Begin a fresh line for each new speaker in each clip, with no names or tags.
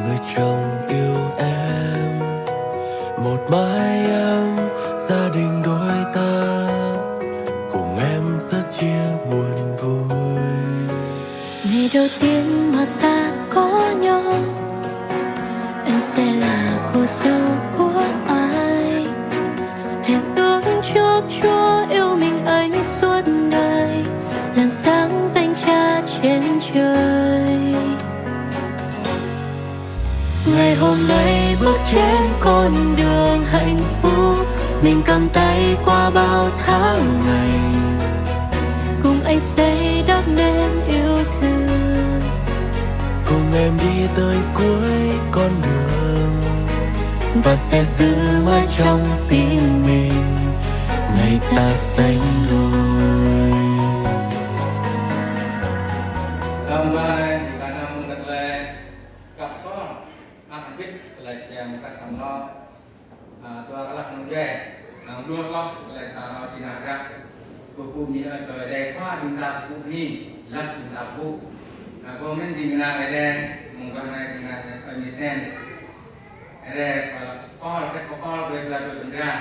người chồng yêu em, một mái ấm gia đình đôi ta, cùng em rất chia buồn vui.
Ngày đầu tiên mà ta có nhau, em sẽ là cô dâu của ai. Hẹn ước trước Chúa yêu mình anh suốt đời, làm sáng danh cha trên trời. Ngày hôm nay bước trên con đường hạnh phúc, mình cầm tay qua bao tháng ngày, cùng anh xây đắp nên yêu thương,
cùng em đi tới cuối con đường,
và sẽ giữ mãi trong tim mình ngày ta sánh đôi.
Tua kalah nungge, dua kah oleh tanah tinaga, buku ni ke dekwa bintang buku ni, lap bintang buku, komen di mana ada mungkin ada emisen, ada call berlalu benda,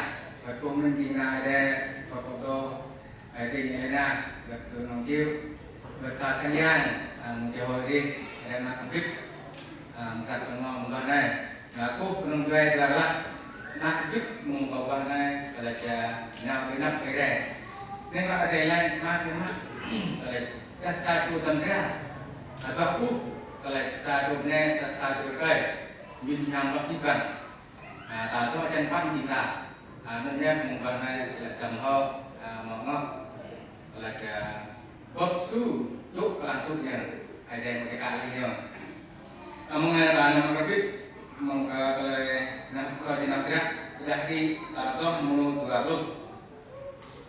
komen di mana ada foto, ada ni ada, betul nongkiu, berkasihan, menjauh di, ada nak klik, kasih mungkin aku nunggu adalah nak giúp một con này là cha nào với nắp cái này nên là đây là mát với mát là cái sa tu tâm ra atau ku kalau sa tu ne sa tu cái mình nhằm vào cái cần tạo cho chân văn kita nên nhé một con này là cầm ho mỏ ngọc là cái bốc su lúc là su nhờ hay đây một cái cá này nhiều mengenai nama kabit kalau di Nagrak sudah di atau menuju Garut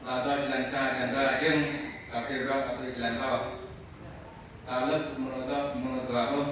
atau jalan sah dan Barajeng kafir atau jalan bawah kalau menuju Garut.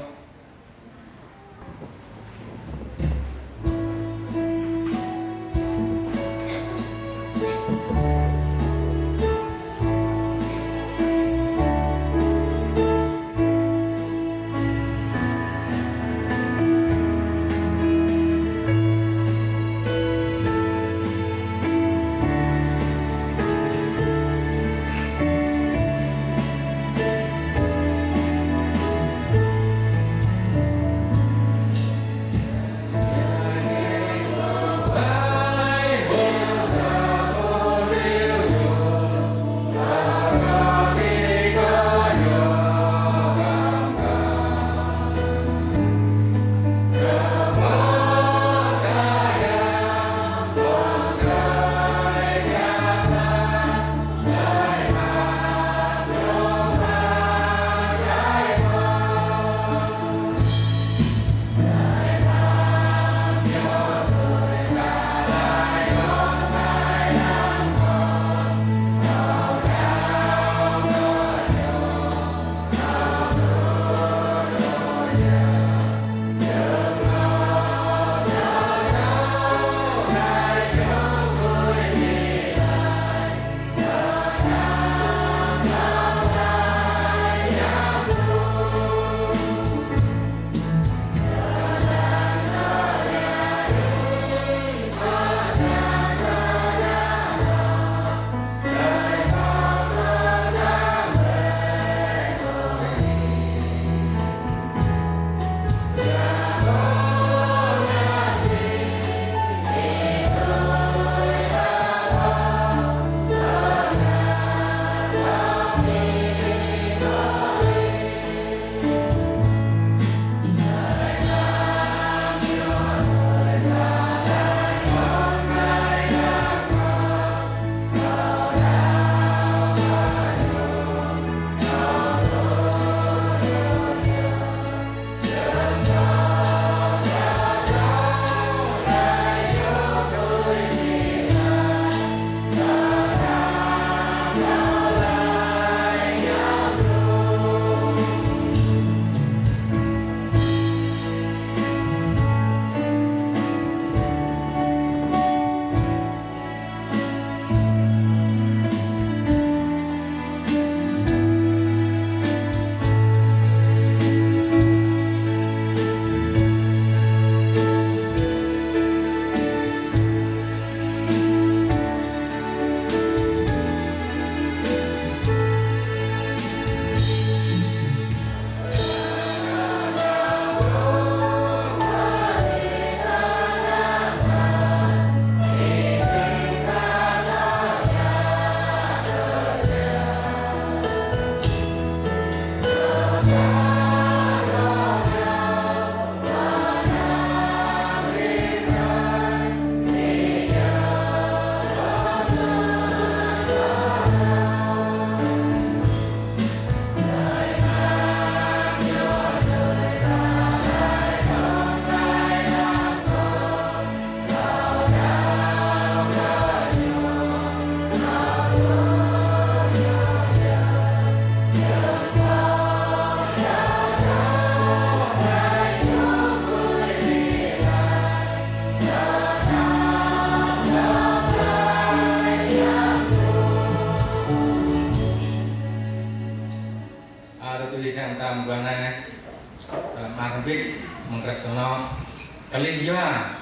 kali juga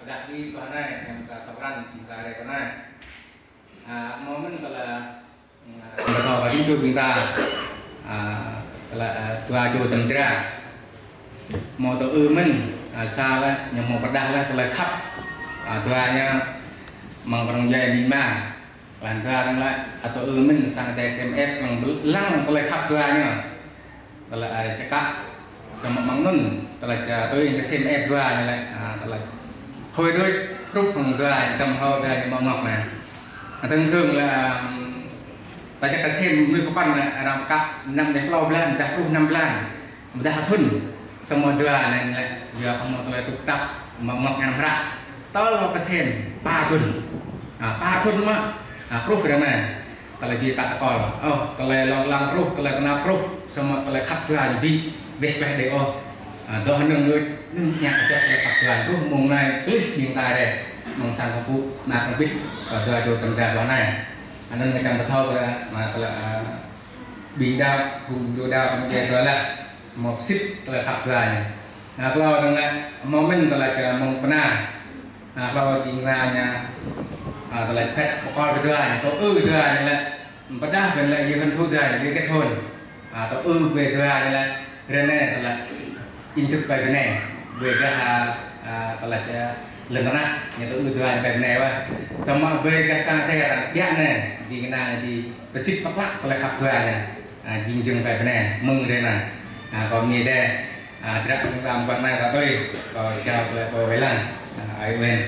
dak di mana yang kita kabaran kita ada mana momen kalau betul bagi itu kita kalau tua jo tendra mau tu men salah yang mau perdah lah kalau khap tuanya mengperunjai lima lantaran lah atau men sang SMS yang belang kalau khap tuanya kalau ada cekak sama mangun telah tôi cái xem F2 này lại telah hồi đôi groupของตัวtâm hậu về mong ngọc này thường thường là taจะxemมือcủa con là làm các năm đến lâu lên đã cũng năm lần đã thuần semua dua này lại giờ không một lời tục tập mong ngọc ngàn ra tao lo cái xem ba thuần mà group cái này telah jadi tak tekol telah long group telah kena group semua telah khắp dua jadi về để do nâng người nhạc cho tập đoàn của mùng này clip hiện tại đây mong sang các cụ mà không biết ở giờ cho tầm đạt đó này nên người ta thâu mà là bị đau vùng đôi đau trong giờ đó là một ship là tập đoàn kalau dengan momen telah mong pernah kalau tinggal nya telah pet pokok kedua atau kedua ni lah pada ben lại như hơn thu dài như kết hôn atau về kedua ni lah rene telah intuk cái này về cái telah lần đó nhà tôi ưu tiên cái nàyว่าsama về cái sang thế là dia này di kena di pesip paklak telah khap tuan jinjung cái này mừng đây nè còn nghe đây tidak làm cái này là tôi rồi chào lại cô với lần ở bên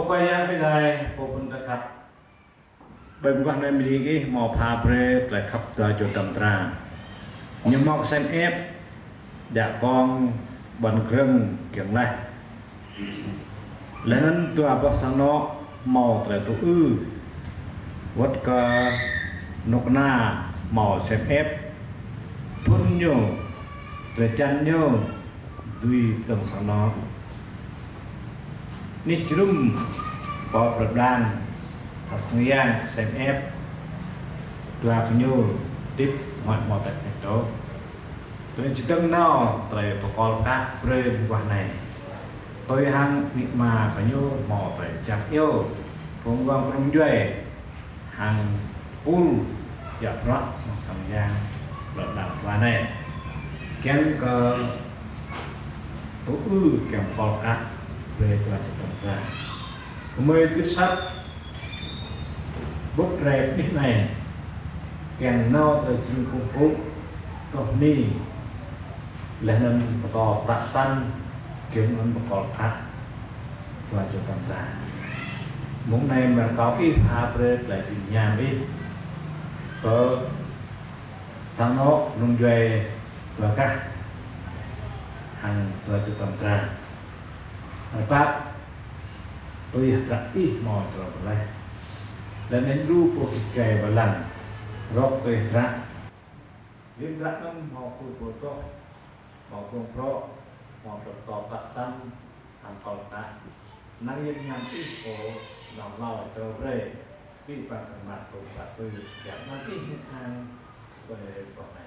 quay nhá bây giờ cô cũng đã khắp bên quan em đi cái mò pha bre lại khắp ra cho tầm tra nhưng mọc xem ép đã con bần rừng kiểu này lên tôi áp sang nó màu tại tôi vất cả nóc na màu xem ép phun nhiều rồi chăn nhiều duy tầm sang nó nít chrum bỏ bật đàn thật nghiêng xem ép tôi áp nhiều tiếp mọi mọi tại chỗ tôi chỉ từng nào tại bộ con các rơi qua này tôi hàng bị mà phải như mò phải chặt yêu cũng vòng trong duệ hàng giọt rót một sầm giang lợn đảo qua này kén cơ tố kèm con các về toàn chỉ tổng ra mới cứ sắt bút rẹp như này kèn no từ chừng cùng phúc còn ni là nên có tạ săn kiếm nó có khác và cho tầm ra muốn này mà có cái pha bre lại thì nhà đi có sáng nó nung về và các hàng và cho tầm ra Pháp tôi đặt ít mò trở lại là nên ru của kẻ và lần rót tôi ra liên ra nó mò của tôi mò cùng pro mò tập tỏ tạ tâm hàng còn cả năng nhân nhằm ít của lòng lò trở về khi bằng mặt của bà tôi giảm nó ít hàng về còn này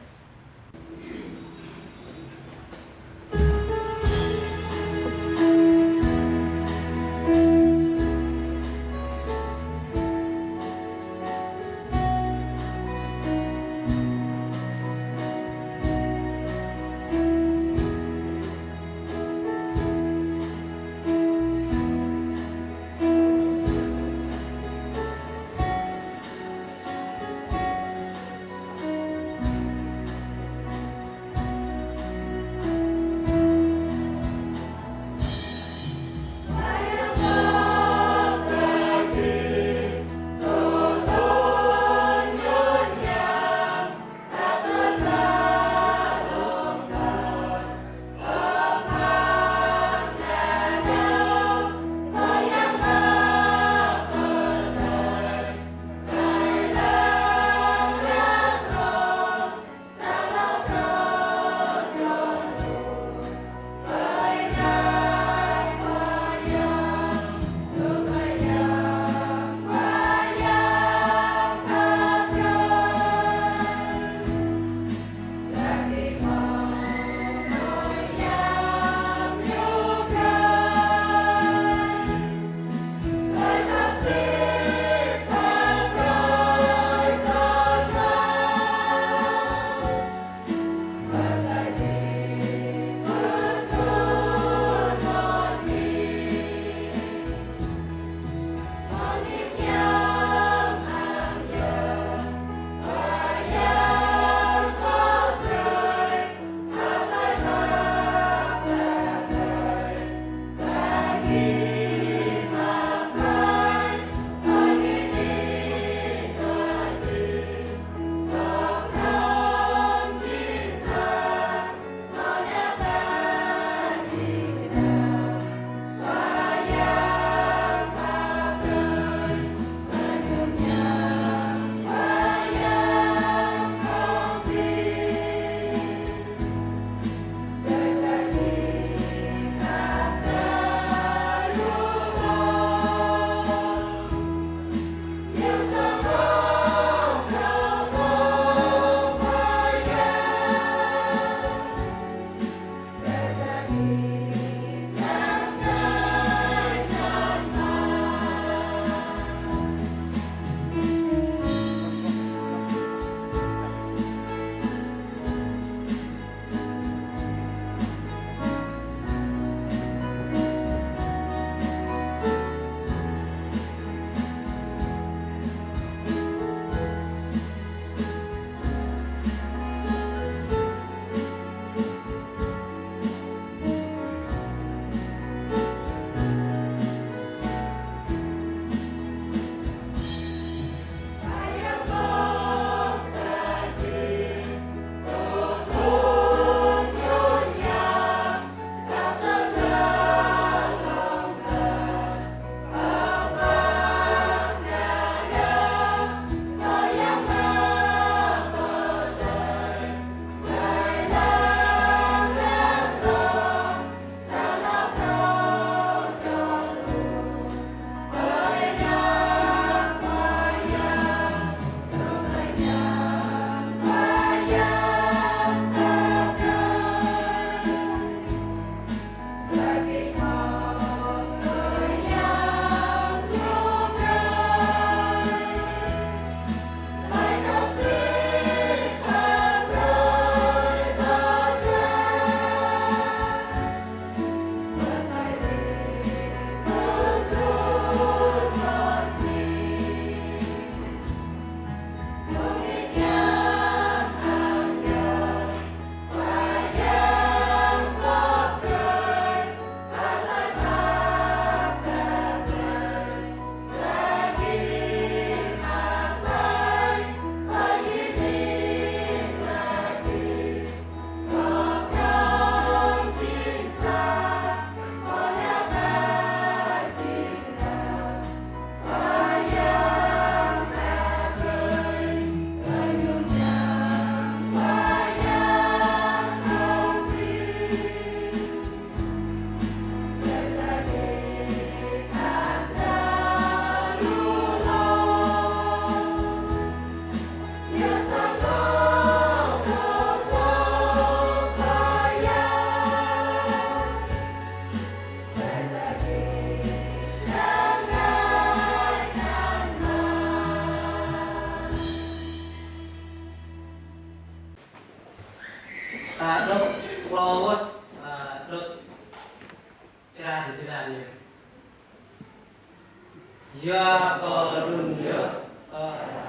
do có đun nhớ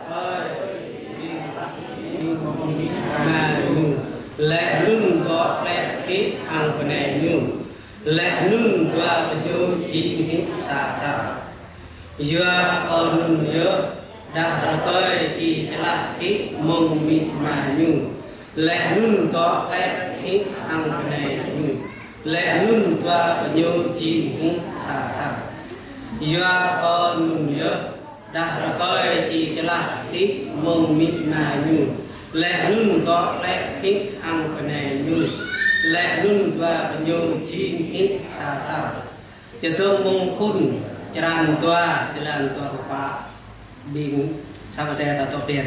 ơi mà lẽ nương có lẽ ít ăn cái này nương lẽ nương toa vô chỉ những xả xả do có nương nhớ đã coi chỉ là ít mong mịt mà nhung lẽ nương có lẽ ít ăn cái này nhung lẽ nương toa vô chỉ những xả xả do có nương nhớ đã coi chỉ là ít mong mịt mà nhung lẽ nương có lẽ ít ăn cái này nhung lẽ nương toa vô chỉ những xả xảจะต้องมงคลจรันตัวฟ้าบิงสัพเพตตเปลี่ยน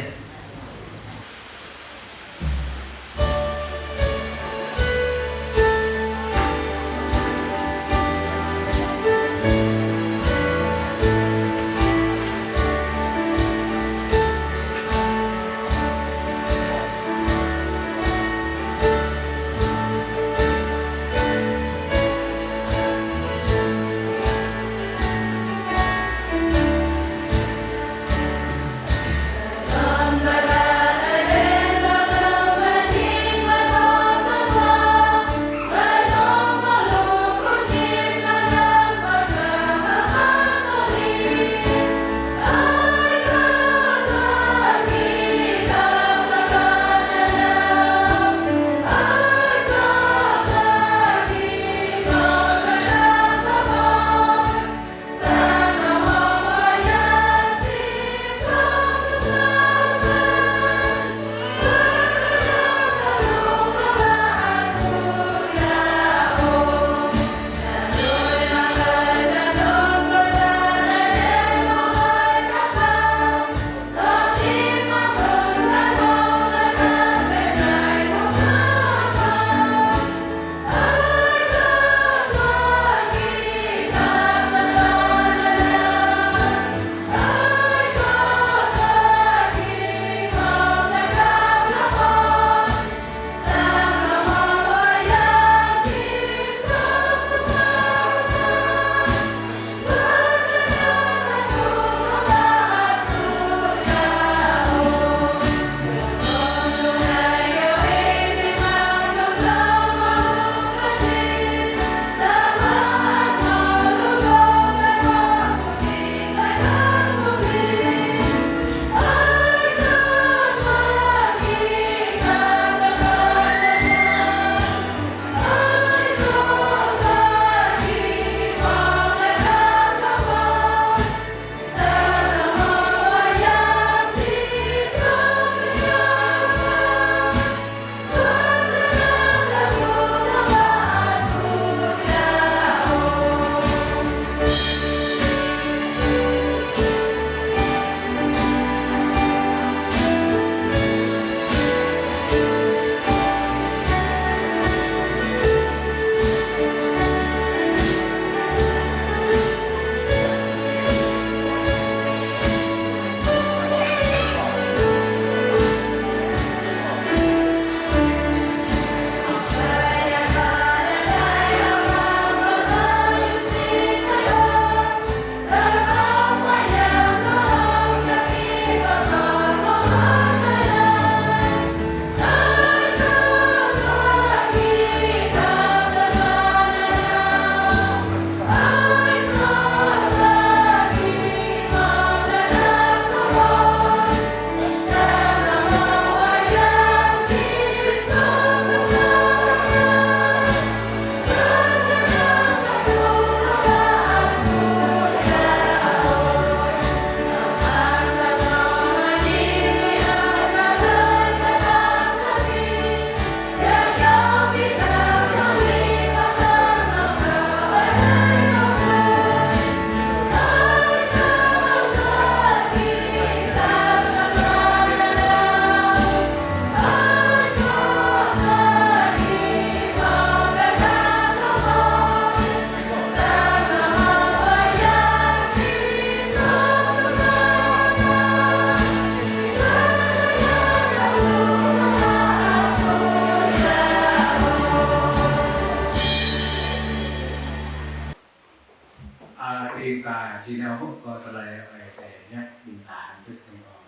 chỉ nào hút có tờ lại để nhé bình tả tức không có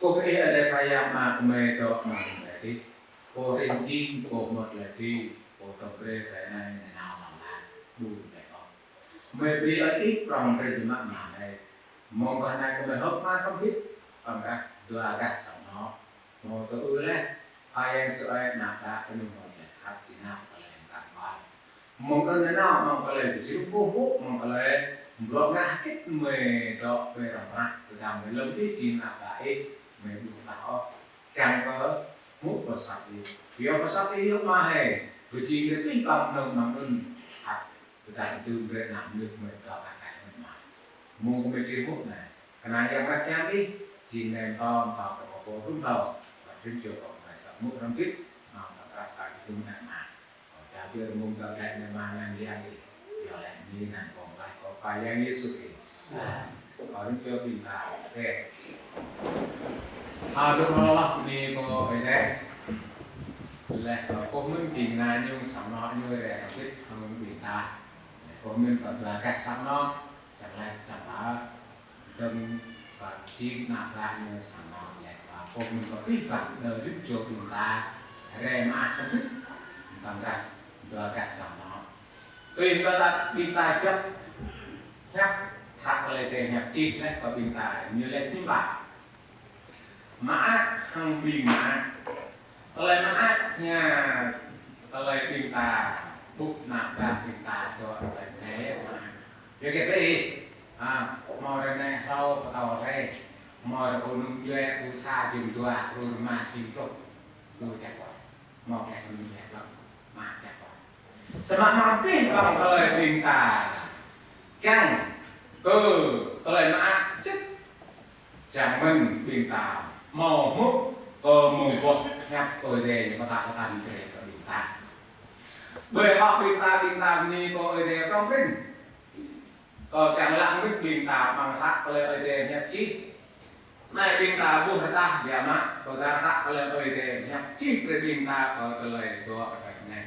cô cái ở đây phải mà mê đó mà để đi cô trên chim cô một là đi cô tập về cái này nào làm đủ để có mê bị ở ít trong cái gì mà này mong cái này cô mê hấp mà không biết bằng cái đưa cái sản nó một số lên ai em sẽ nạp ra cái đường một là khác thì nào có lên cả ba mong cái nào mong cái lên thì chỉ cô hút mong cái lên block ngã ít mê đó về đồng ra từ làm cái lớn ít thì nạp lại mê đủ sao càng có mút vào sạch đi vì ông có sắp đi không mà hề vì chỉ cái tinh thần nồng nồng hơn hạt từ tại từ về làm được mê đó cả cái mà mong cái mê chỉ hút này cái này em bắt chạm đi chỉ nên to vào cái bộ phim đầu và trên chiều còn phải tập mút năm kít mà tập ra sai cái tung này mà còn chào chưa mong cho cái này mà làm gì ăn đi giờ lại như này còn lại có phải yang như sự có đến chưa bình tĩnh về chúng nó đi có cái đấy là có mình tìm là nhưng sắm nó như để biết không bị ta có mình còn là cách sắm nó chẳng là đâm và chi nạp ra như sắm nó vậy và có mình có biết rằng đời giúp cho chúng ta rèm mà không biết bằng ra là cách sắm nó tùy vào ta bị ta chấp nhắc thật là để nhập chi lấy có bình tài như lấy những bạn mã hằng bình mã lời mã nhà lời bình tà bút nạp ra bình tà cho lời thế mà việc cái gì mồi này sau tàu đây mồi là nung dê u sa dừng tua rồi mà chìm sụp rồi chặt quả mồi cái mình chặt lắm mà chặt quả semakin makin bằng lời bình tà căng lời mã chất chẳng mình bình tà màu mút mùng vọt nhắc ở đây có ta có thành thể có bình tà bởi họ bình tà như có ở đây trong kinh chẳng lặng biết bình tà bằng tắc lời ở đây nhắc chi này bình tà buông thật ta để mà có ra tắc lời ở đây nhắc chi về bình tà có lời cho cái này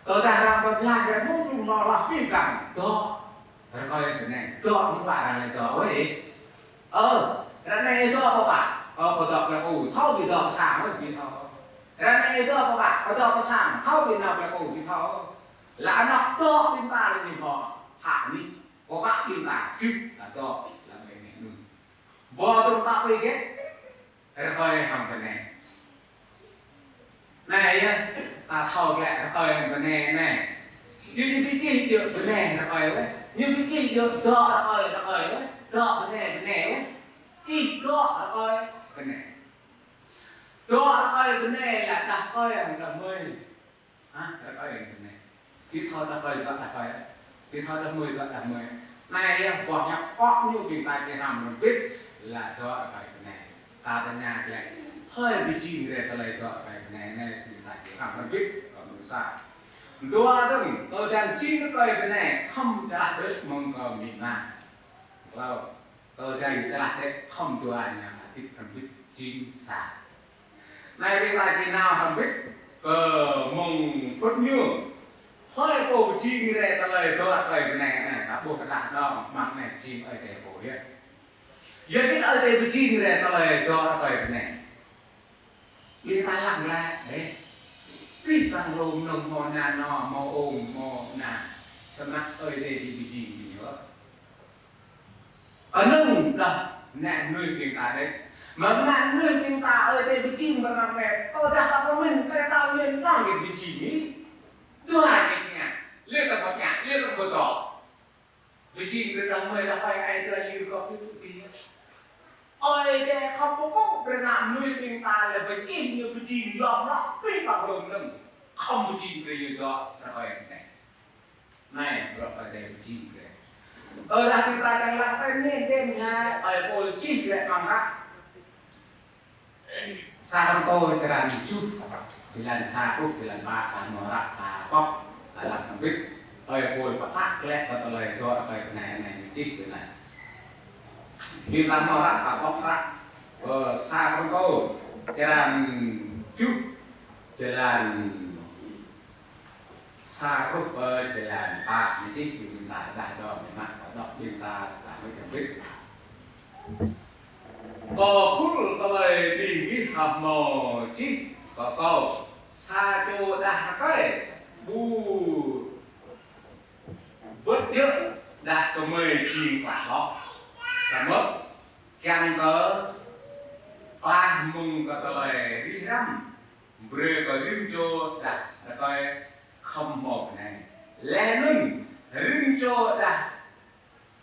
ở đây là một là cái môn dùng nó là bình tà đó rồi coi cái này đó những bạn này đó ấy đi cái này đó các bạn có đọc là thâu bị đọc sáng mới bị thâu cái này đó các bạn có đọc sáng thâu bị đọc là bị thâu là đọc to bên ta là gì họ hạ đi có bác bên ta chứ là to là người này luôn bỏ tương ta về cái coi hàng cái này ta thâu lại coi cái này như cái kia được cái này là coi đấy như cái kia được to là coi đấy to cái này chỉ to là coi cái này to coi cái này là ta coi là mười ta coi cái này cái thôi ta coi cái thôi ta 10 gọi là 10 này bọn nhóc có như bình tài cái nằm mình biết là cho cái này ta ta nhà cái này hơi bị chi để ta lấy cho cái này bình tài cái nằm mình biết còn mình sao đua đừng tôi đang chi cái này không trả được mong cầu mình mà wow tôi đang cái là thế không đua nhà thì cần biết chi xả này bình tài cái nào không biết mong phất nhường hơi cổ chi này ta lời cho cái này cả bộ cả đó mặc này chim ở đây bộ ấy giờ cái ở đây bị chi này ta lời cho cái này đi ta làm ra đấy cái tăng lùm nồng mò nà nọ mò ôm mò nà xem mắt ở đây thì bị gì nữa ở nông đó nạn nuôi tiền ta đấy mà nạn nuôi tiền ta ở đây bị chi mà làm mẹ tôi ta có mình cái tao lên nói cái bị chi đưa hai cái nhà liên tục vào nhà liên tục vào tỏ vì chỉ cái đồng mười là phải ai ra lưu có cái tụi kia ôi cái không có bốc để làm nuôi tiền ta là phải chìm như phải chìm dòm nó biết bằng đồng lắm không có chìm về như đó là phải cái này rồi phải để chìm về là chúng ta chẳng làm cái nên đêm ra ở cô chìm lại bằng khác sao tôiจะรันchút thì lần xa lúc thì lần ba là nó là có là làm biết bồi bắt tắc lẽ và lời cho cái này ít cái này khi ta nó rắc cả bóc rắc xa con tôiจะรันchútจะรัน xa rút chỉ làm ba những cái chuyện là đại đó mình mặc ở đó điều ta là mới cần biết có phút tôi đi cái hầm mồ chít có câu xa cho đã cái bu vớt nước đã có mười chìm quả đó là mất càng có ba mừng có tôi đi răm vừa có rinh cho đã là tôi không một này lẽ nưng rinh cho đã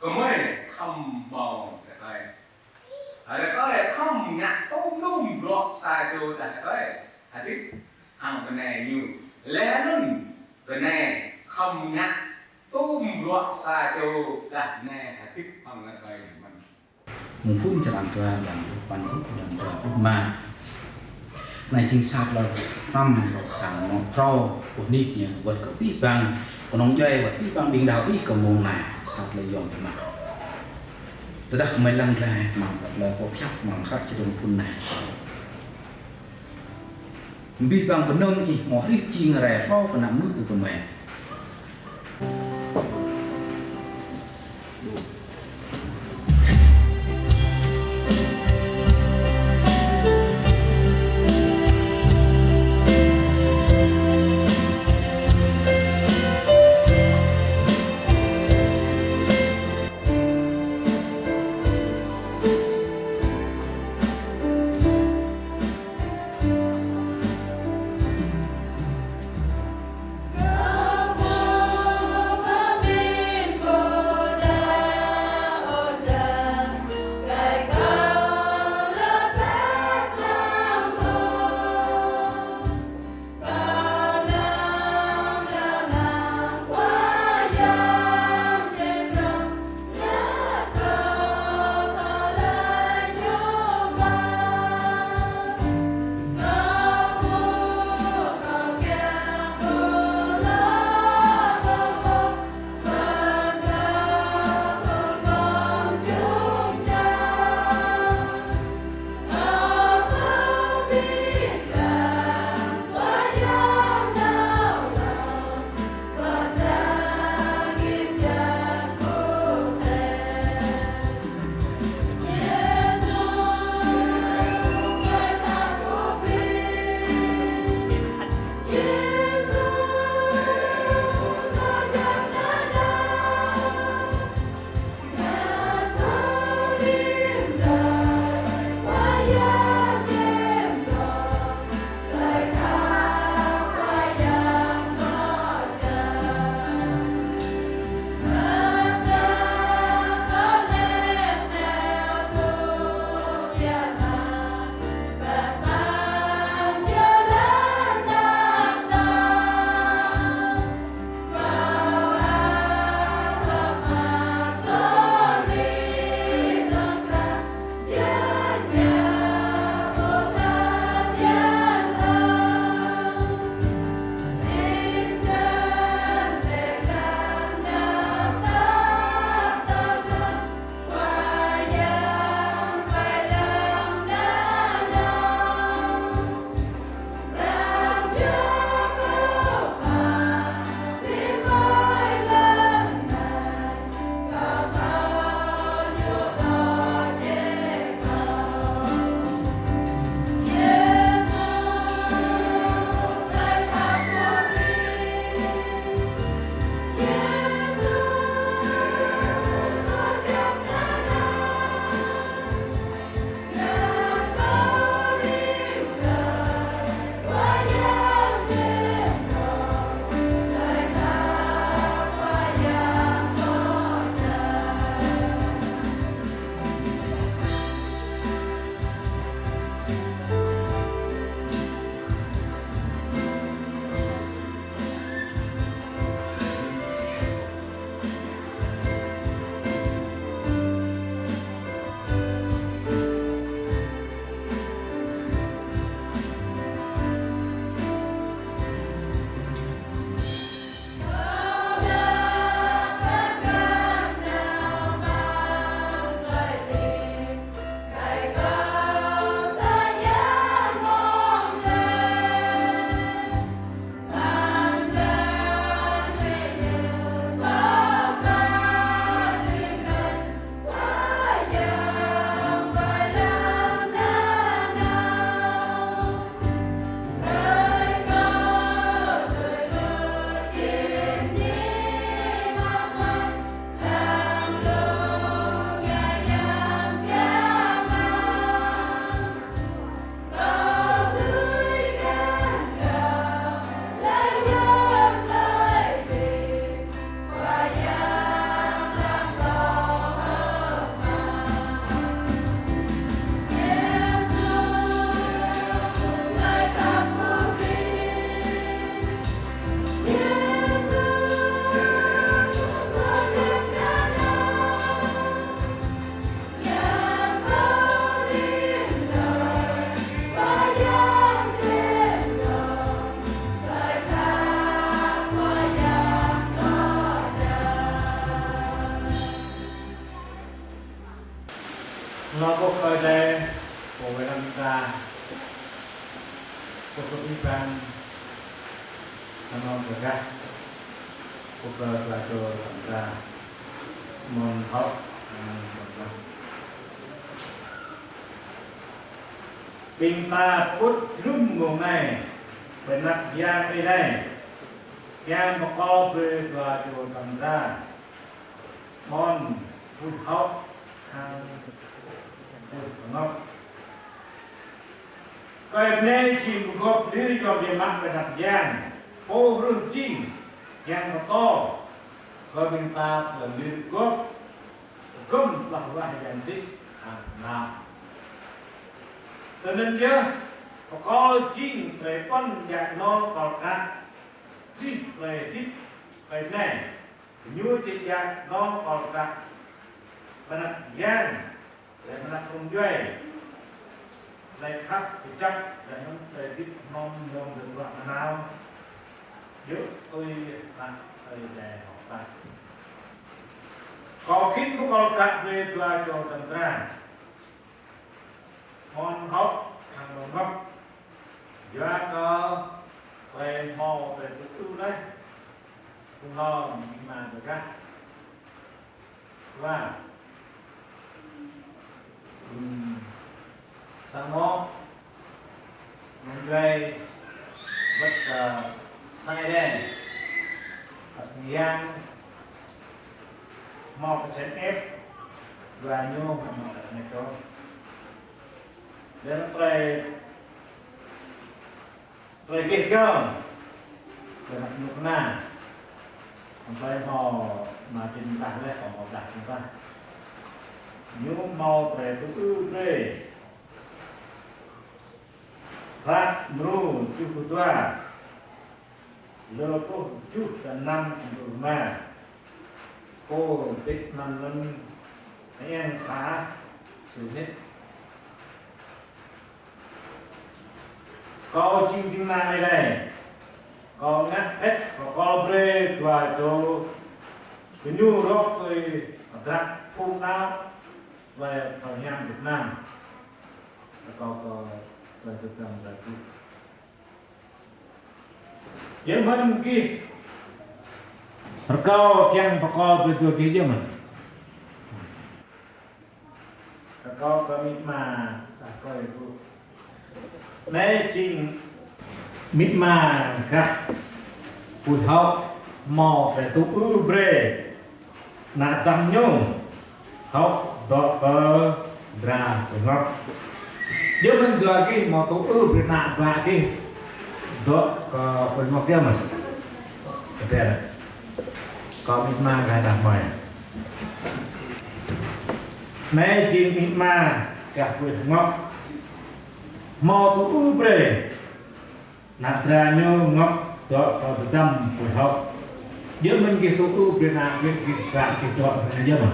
có mười không màu là tôi ở đây có không ngặt tôm nôm rót xa cho đã có hả thích hàng bên này nhiều lẽ nưng bên này không ngặt tôm rót xa cho đã nè hả thích hàng là coi mình
mùng phun cho làm toa làm bàn phút làm toa mà này chính xác là năm sáng một pro của nít nhỉ vật có bị bằng còn ông chơi vật bị bằng biển đảo ít cầu mùng này sắp lấy dọn cái mặt tôi đã không mấy lần ra mà thật là có chắc mà khác cho đồng phun này bị bằng vấn nông ý ngõ ít chi người rẻ pro và nằm nước từ của mẹ
Go
nó có cơ đề của người làm ra của các vị ban nó được ra của cơ là cho làm ra môn học bình ta phút rung ngủ này để nặng giang đi đây giang có co về và cho làm ra môn phút học hàng ngọc cái này chỉ góp đưa cho về mặt về đặt giang ô rừng chinh giang nó to và mình ta là liên góp gom là vài dạng tích nào cho nên nhớ có chinh về con dạng nó còn khác chinh về tích về này như chinh dạng nó còn khác và đặt giang để đặt công duy này khắc thì chắc để nó về tiếp non non được đoạn nào giúp tôi làm thầy để học bài có khi có con cắt về qua cho tận ra con học hàng đầu ngọc giá có về mò về tự tư đấy không lo mà được ra và sang mô mình gây bất sai đen và giang một cái chén ép và nhô một này cho để nó rồi kết cơ để đặt nước na còn phải mò mà trên đặt lên còn một đặt chúng ta nhô màu về tôi ư về phát mưu chú của tôi lơ có chút là năm đủ mà cô tích năm lần anh em xá xử hết có chim chim na đây đây có ngắt hết có bê và chỗ cái nhu đó tôi đặt phun nào về ở nhà Việt Nam có về thực làm giải quyết những vấn kia kau yang pokok betul dia mah kau kami ma tak kau itu này chính mít mà cả phụ học mò phải tu ư bre nà tăng nhung học đọc ra ngọc nếu mình đưa cái mò tu ư bre nà và cái đọc phần ngọc kia mà cái này có mít ma cái làm mày này chính mít ma cả phần ngọc mò tu ư bre nà ra nhung ngọc đó có tâm của học nếu mình cái tu ư bre nà cái cả cái đó là gì mà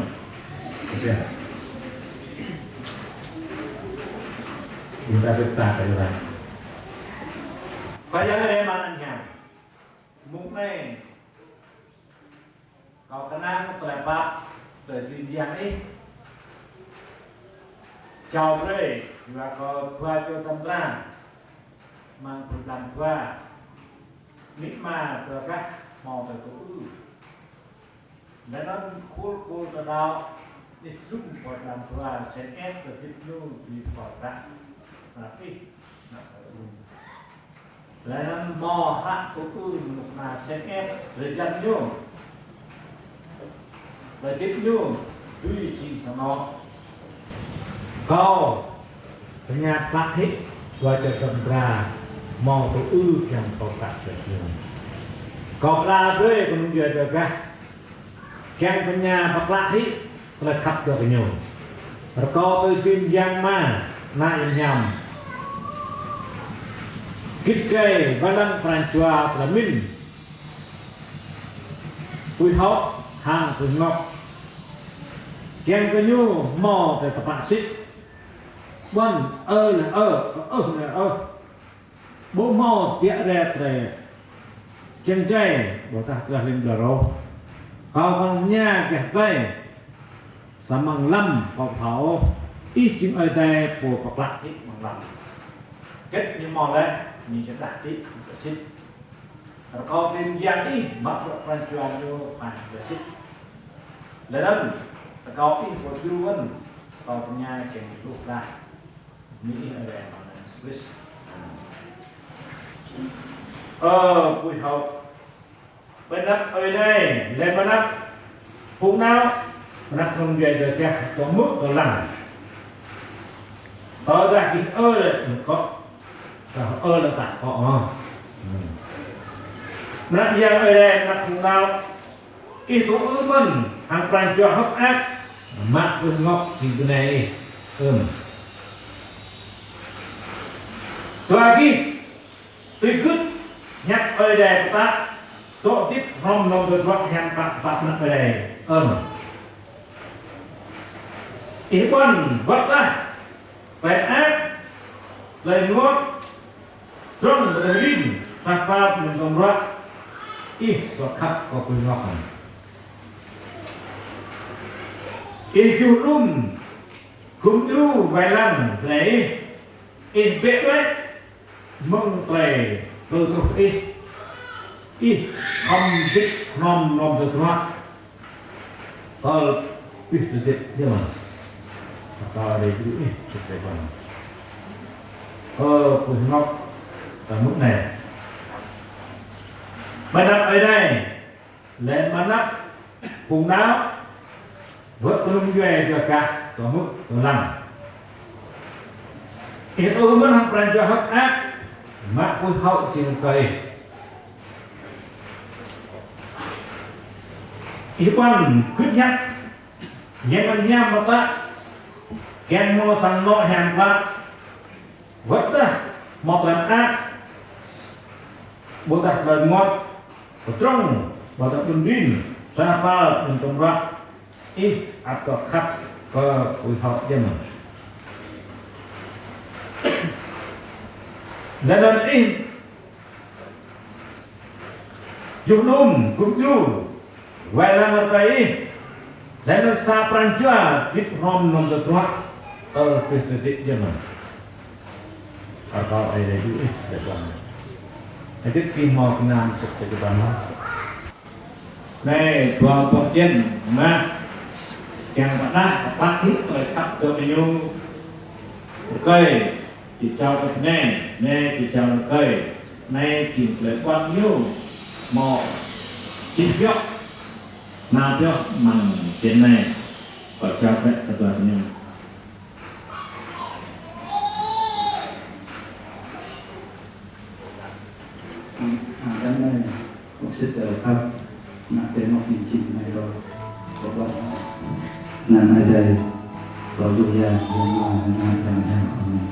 chúng ta biết ta cái này bây giờ em ăn nhỉ mục này có khả năng có lại bạc để tìm dạng đi chào đây và có qua cho tâm ra mang từ làm qua mít mà từ các mò từ cũ để nó khô khô từ đó để giúp một làm qua sẽ ép từ tiếp nhu vì bỏ ra là ít để nó mò hạ cũ một là sẽ ép rồi chân nhu rồi tiếp nhu duy trì sao nó câu nhà bác hết và cho tâm ra mò tổ ư chẳng có cả được nhiều có ra với con người được ra chẳng có nhà bác lạ hết là khắp cho cái nhiều rồi có tôi tìm giang ma nại nhằm kích cây và lăng Francois và mình tôi học hàng từ ngọc chẳng có nhu mò về các bạn xích vâng là bố mò tía rẹt rồi chân chay bố ta ra lên bờ rô còn nhà kẹt đây sa măng lâm có thảo ít chứng ơi đây của bọc lạc ít bằng lòng kết như mò lên nhìn sẽ đạt ít sẽ xích rồi có thêm giang đi mất rồi quan trọng như phải sẽ xích lên đó có ít của chú vẫn còn nhà kèm lúc ra Mỹ ở đây mà là Swiss Bùi Hậu bên đất ở đây lên bên đất hôm nào đất không về được cha có mức ở lằng ở đây thì là có là tại họ đất giang ở đây đất hôm nào cái tổ ư mình hàng plan cho hấp ác mạc ương ngọc thì cái này và khi tôi cứ nhắc ở đây ta tổ tiếp hông nông được gọi nhằm bạc nặng ở đây ý quan vật ta về ác lời ngót rong lời rin sạc pháp mình còn rõ ý và khắc có quyền ngọc này ý chú rung cũng chú vài lần lấy ý biết đấy mong tề từ tục ý không thích nôm được rõ biết được thế mà ta đây cứ ý thực tế còn Quỳnh Ngọc ở mức này bài đặt ở đây lên bàn nắp cùng đáo vợ không về cho cả có mức có lằng thì tôi vẫn học rằng cho hấp ác mà tôi hậu trên cây ý quan quyết nhắc nhé con nham mà ta kèm mô sang nội hàm ta vất ra một lần ác bố đặt lời ngọt ở trong và đặt bình đinh xa pha đừng tổng ra ý áp có khắp có ủi học dân là lần ý dùng nôm cũng dù vậy là một cái là lần xa pran chua ít hòm nông được rõ cái tự dân có ai đây dulu để còn jadi kimau kenal seperti mana này tua pokjen mà yang pernah pakai letak ke menu cây chỉ trao cái này chỉ trao cây này chỉ lấy quan nhiêu mò chỉ biết nào biết bằng trên này và trao cái toàn nhiêu
Đến đây cũng sẽ tới khắp mà trên một hành trình này rồi có bạn nằm ở đây có đủ ra nhưng mà nằm đang ở này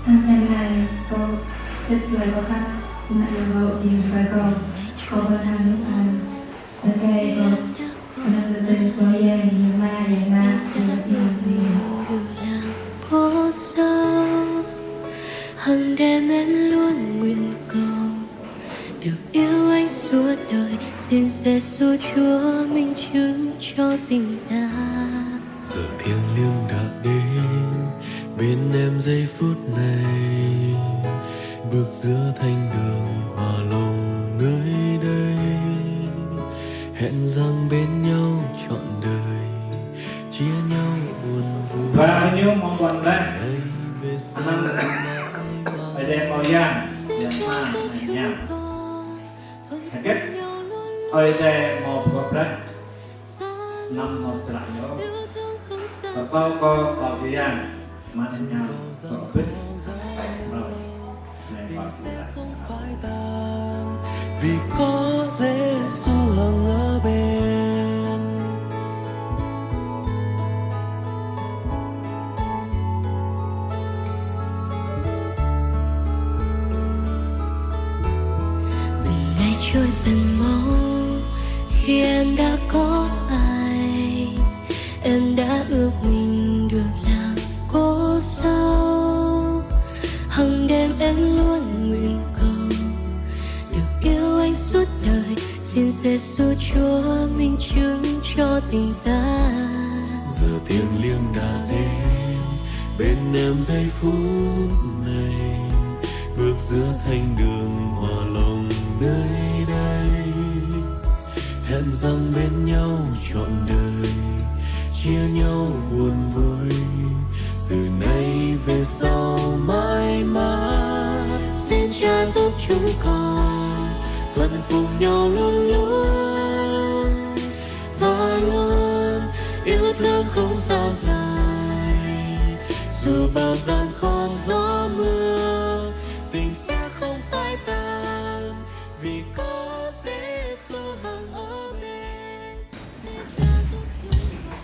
Hôm nay cô rất lời có khách mà yêu cầu xin phải con có thằng lúc anh ok cô đang được tình có gian nhiều ma
có sao hằng đêm em luôn nguyện cầu được yêu anh suốt đời xin sẽ xua Chúa minh chứng cho tình ta
giờ thiêng liêng đã đến bên em giây phút này bước giữa thanh đường hòa lòng nơi đây hẹn rằng bên nhau trọn đời chia nhau buồn vui
và nhiêu mong còn đây
đây về xa
ở đây màu giang ma nhà kết ở đây một góc đấy năm một lại nữa và sau có thời gian mà sinh nhau có quyết rồi này và
không phải tan vì có Giêsu hằng ở bên
từng ngày trôi dần mau khi em đã có ai em đã ước mình được làm cô dâu hằng đêm em luôn Giêsu Chúa minh chứng cho tình ta.
Giờ thiêng liêng đã đến bên em giây phút này, bước giữa thanh đường hòa lòng nơi đây, hẹn rằng bên nhau trọn đời, chia nhau buồn vui từ nay về sau mãi mãi. Xin Cha giúp chúng con thuận phục nhau luôn luôn và luôn yêu thương không sao dài. Dù bao gian khó gió mưa, tình sẽ không phai tan vì có Giêsu hằng ở bên. Xin Cha giúp chúng con.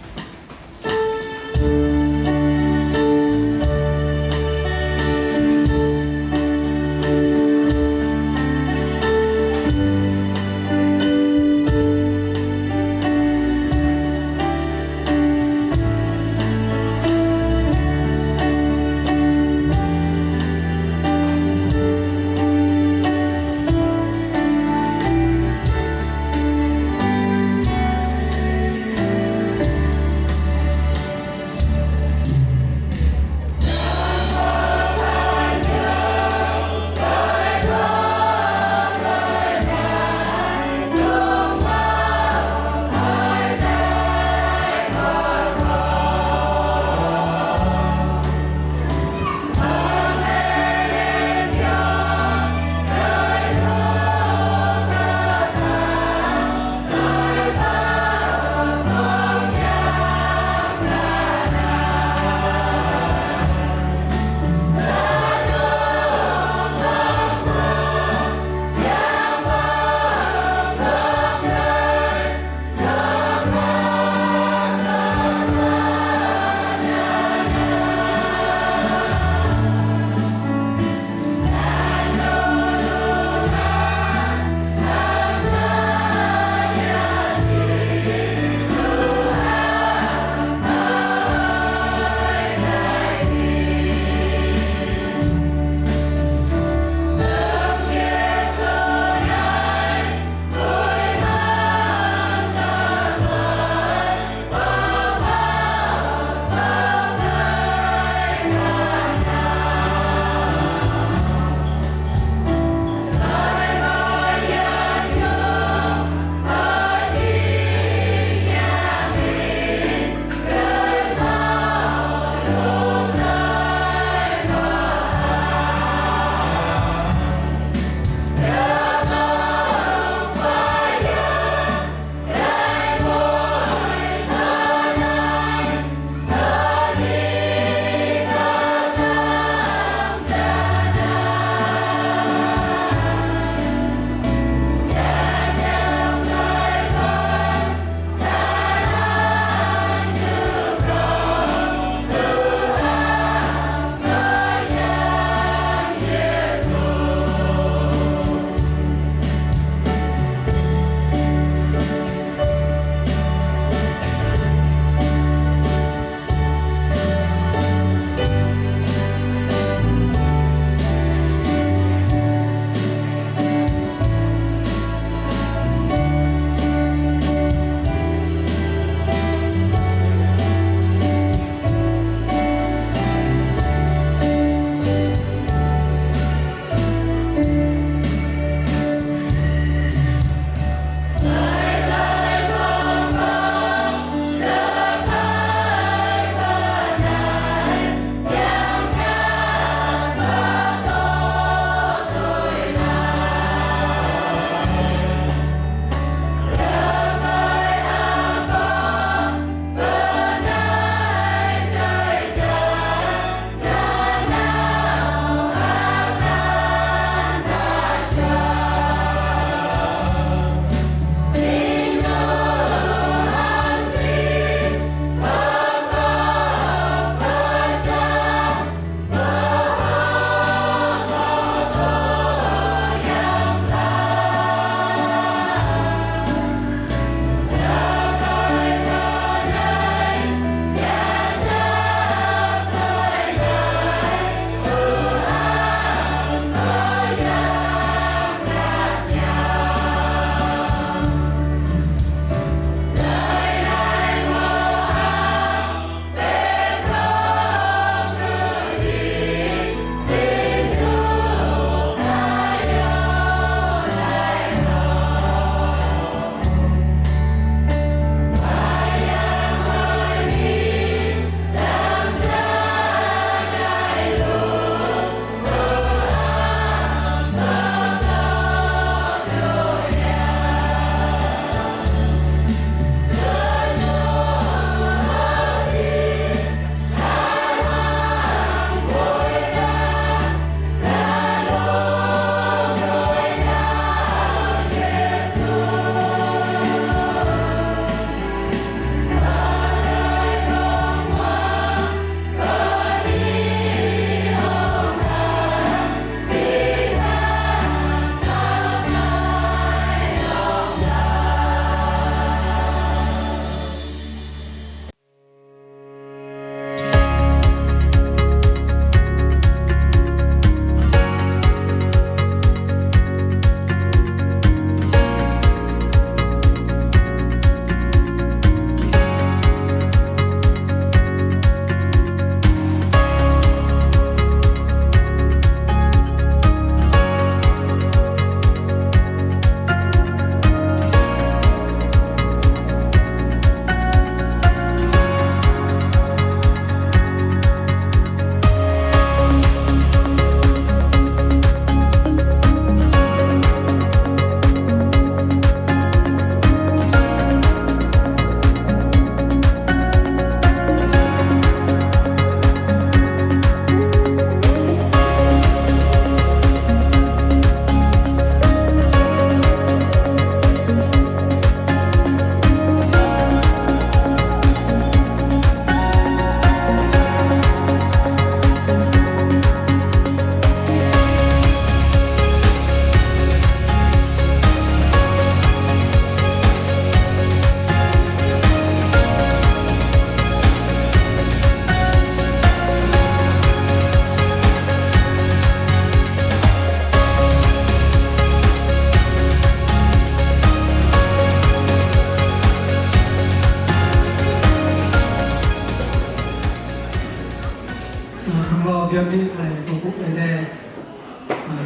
lo việc đi lại cô cũng đây đây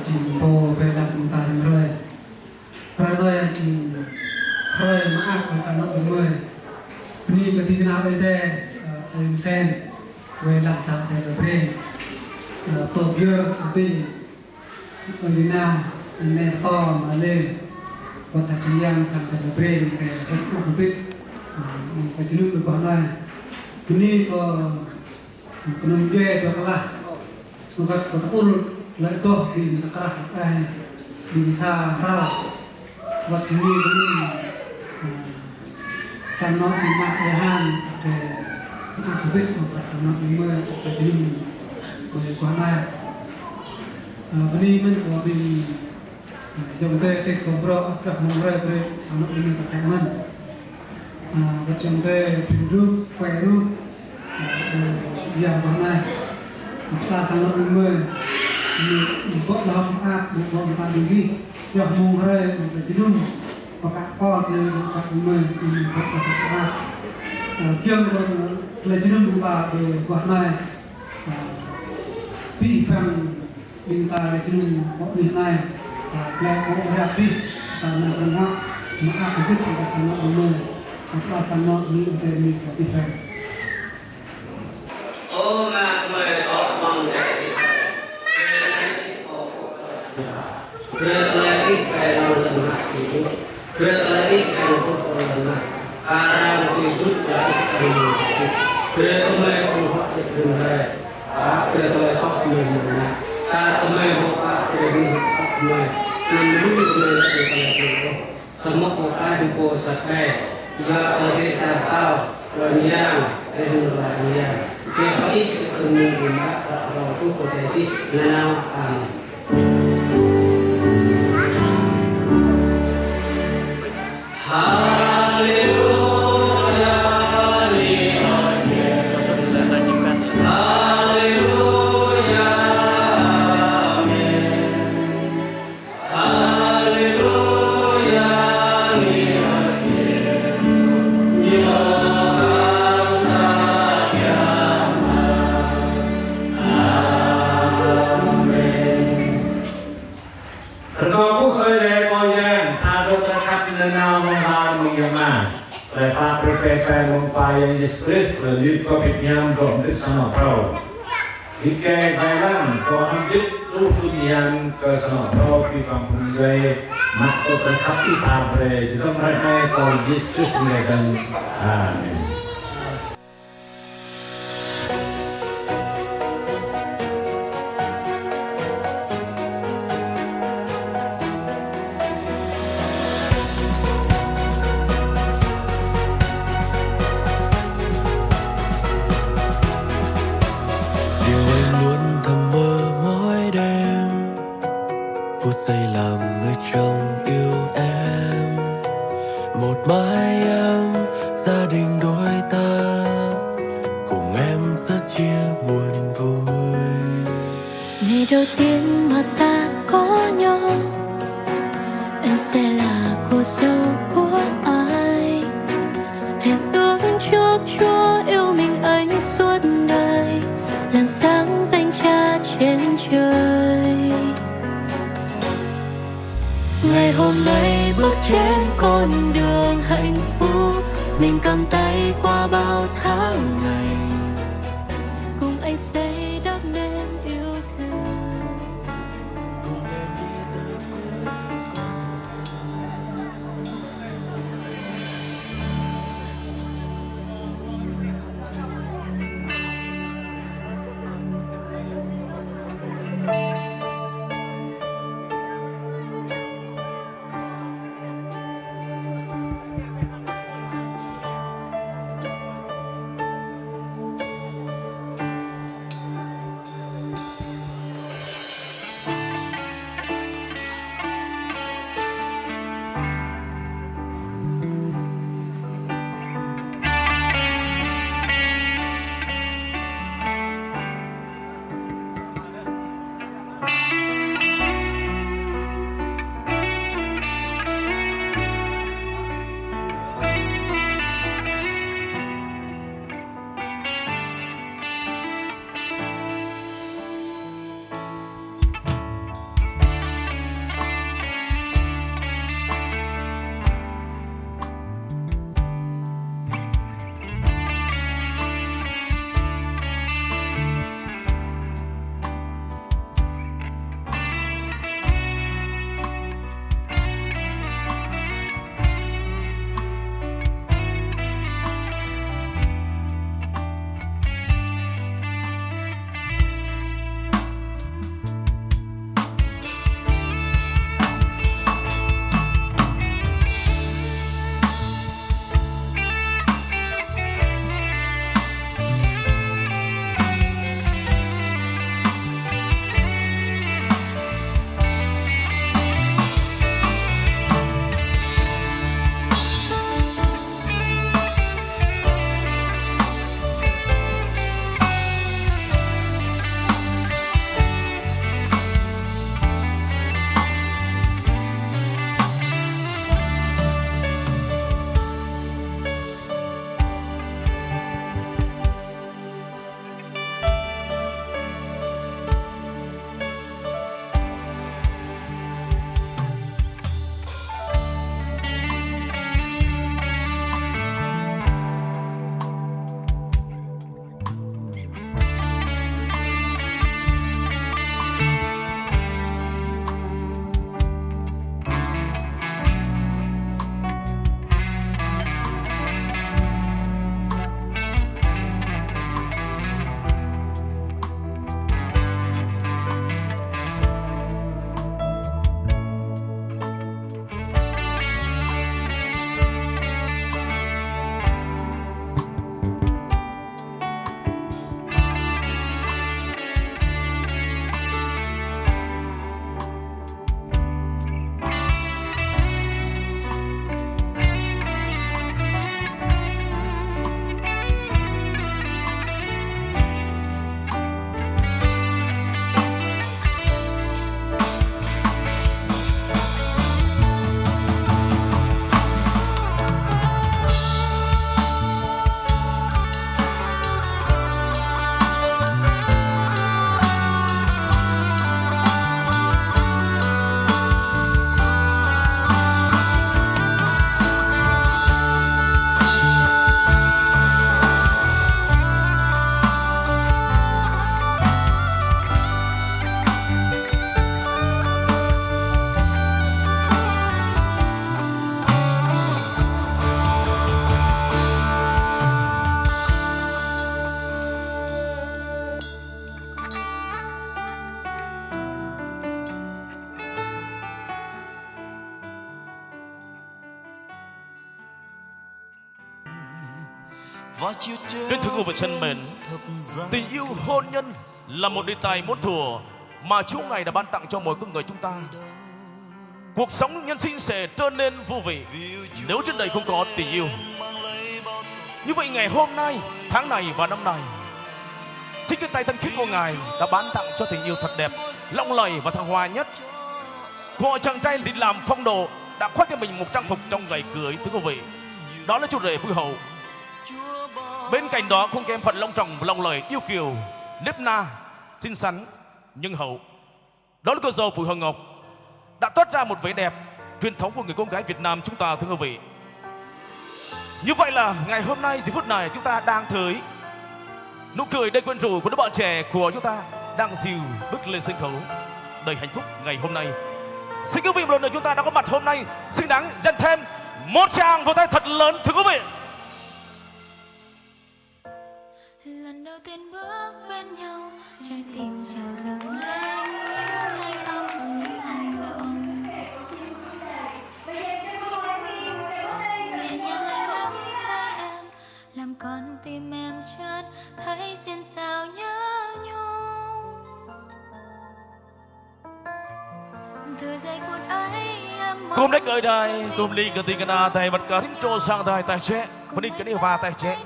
chỉ cô về làm chúng ta rồi chỉ rồi mà ác còn sao nó đúng rồi ni cái tin nào đây đây em xem về làm sao để được bên tổ dơ tin ở Việt Nam anh em to mà lên còn tại sinh yang sang tại bên để rất không biết phải chịu được bao này ini penung je tu kalah sukat betul leto di kalah di thara wat ini sanok di mak yahan ke aku biết mà sanok di mơ ke jadi boleh kuanai ini men ko di jom te kobro akak mongrai bre sanok di takaman trong thế pindu quay ru giờ hôm nay ta sang lớp 10 mình có đó áp bộ ta đi đi giờ mùng rồi mình phải đi luôn và các con thì các 10 mình có thể áp kiêng còn lấy đi luôn ta để qua này bị phăng mình ta lấy đi luôn bọn mình này lại có ra đi ta là con họ mà áp cái thứ ta sang lớp 10 apa sama ni untuk ni kita.
Oh nak mai mong cái việc này cái nào là nặng thì việc này cái nào cũng là nặng. Karena itu jadi việc này cũng học được điều này. Việc này sắp nhiều nữa. Karena mai học việc này sắp nhiều. Nên lúc này thì phải làm semua orang hidup sehat. Ya kita tahu dunia ini dunia. Kita itu kemudian kalau tu jadi nanam.
Yang disebut melalui komitmen untuk sama perahu. Jika jalan kelanjut tujuan ke sama perahu di kampung saya, maka terkapi pada jika mereka kalau Yesus mereka. Amin.
phút giây làm người chồng yêu em, một mái ấm gia đình đôi ta, cùng em rất chia buồn vui.
Ngày đầu tiên mà ta có nhau, em sẽ là cô dâu của ai. Hẹn ước trước Chúa yêu mình anh suốt đời, làm sáng danh Cha trên trời. Ngày hôm nay bước trên con đường hạnh phúc, mình cầm tay qua bao tháng ngày, cùng anh xây đắp nên yêu thương.
Cùng em đi tới cuối và chiều trời
Kính thưa quý vị thân mến,
thập giá
tình yêu hôn nhân là một đề tài muôn thuở mà Chúa Ngài đã ban tặng cho mỗi con người chúng ta. Cuộc sống nhân sinh sẽ trở nên vô vị nếu trên đời không có tình yêu. Như vậy ngày hôm nay, tháng này và năm này, chính cái tay thân khiết của Ngài đã ban tặng cho tình yêu thật đẹp, lộng lẫy và thăng hoa nhất. Họ chàng trai đi làm phong độ đã khoác cho mình một trang phục trong ngày cưới, thưa quý vị. Đó là chủ rể Bùi Hậu. Bên cạnh đó không kém phần long trọng và lộng lẫy yêu kiều, nếp na, xinh xắn nhưng hậu. Đó là cô dâu Bùi Hồng Ngọc đã toát ra một vẻ đẹp truyền thống của người con gái Việt Nam chúng ta, thưa quý vị. Như vậy là ngày hôm nay, giờ phút này chúng ta đang thấy nụ cười đầy quyến rũ của đứa bạn trẻ của chúng ta đang dìu bước lên sân khấu đầy hạnh phúc ngày hôm nay. Xin quý vị một lần nữa chúng ta đã có mặt hôm nay xứng đáng dành thêm một tràng vỗ tay thật lớn, thưa quý vị.
Lần đầu tiên bước bên nhau, trái tim chợt dâng lên những thanh âm rung động. Nhẹ nhàng anh nắm tay em, làm con tim em chợt thấy xuyên xao nhớ nhung. Từ giây phút ấy em
Cùng đến cởi đài, cùng ly cái tình na tay vật cả rím trôi sang đài tài chế, và đi cái đi vào tài chế.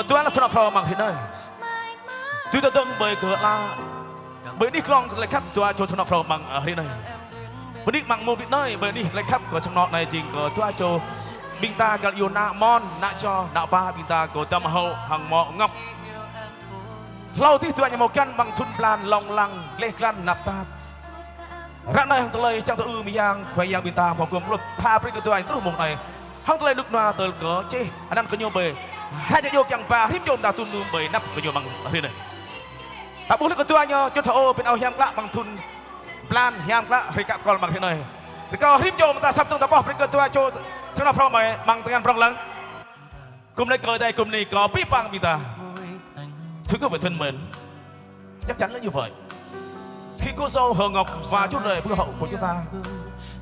Tuan là sân phò bằng thế này. Tôi tự từng bởi cửa là bởi đi long lại khắp tua cho sân phò bằng ở thế này. Bởi đi bằng một vị nơi bởi đi lại khắp của sân nọ này chính của tua cho bình ta gặp yêu nạ mon nạ cho nạ ba bình ta của tâm hậu hàng mọ ngọc. Lâu thì tua nhà một căn bằng thun plan lòng lăng lê căn nạp tạp. Rạng này hàng tờ lây trong tờ ư mi yang khoai yang bình ta vào cùng lúc pha với cái tua anh rất một này. Hàng tờ lây lúc nào tờ cỡ chê anh ăn có nhiều bề. Hai chạy vô càng và hiếp chôn đào tuôn nương bởi nắp có nhiều bằng ở thế này. Ta bố lực của tôi nhờ cho thầu bên ao hiang lạ bằng thun plan hiang lạ hay cạm còn bằng thế này. Thì có hiếp chôn ta sắp tung ta bỏ bên cái tôi cho xem nào phong mày bằng tiếng Anh phong lắng. Cùng đây cởi đây cùng này có bí bằng mình ta. Thưa quý vị thân mến, chắc chắn là như vậy. Khi cô dâu Hờ Ngọc và chú rể Bùi Hậu của chúng ta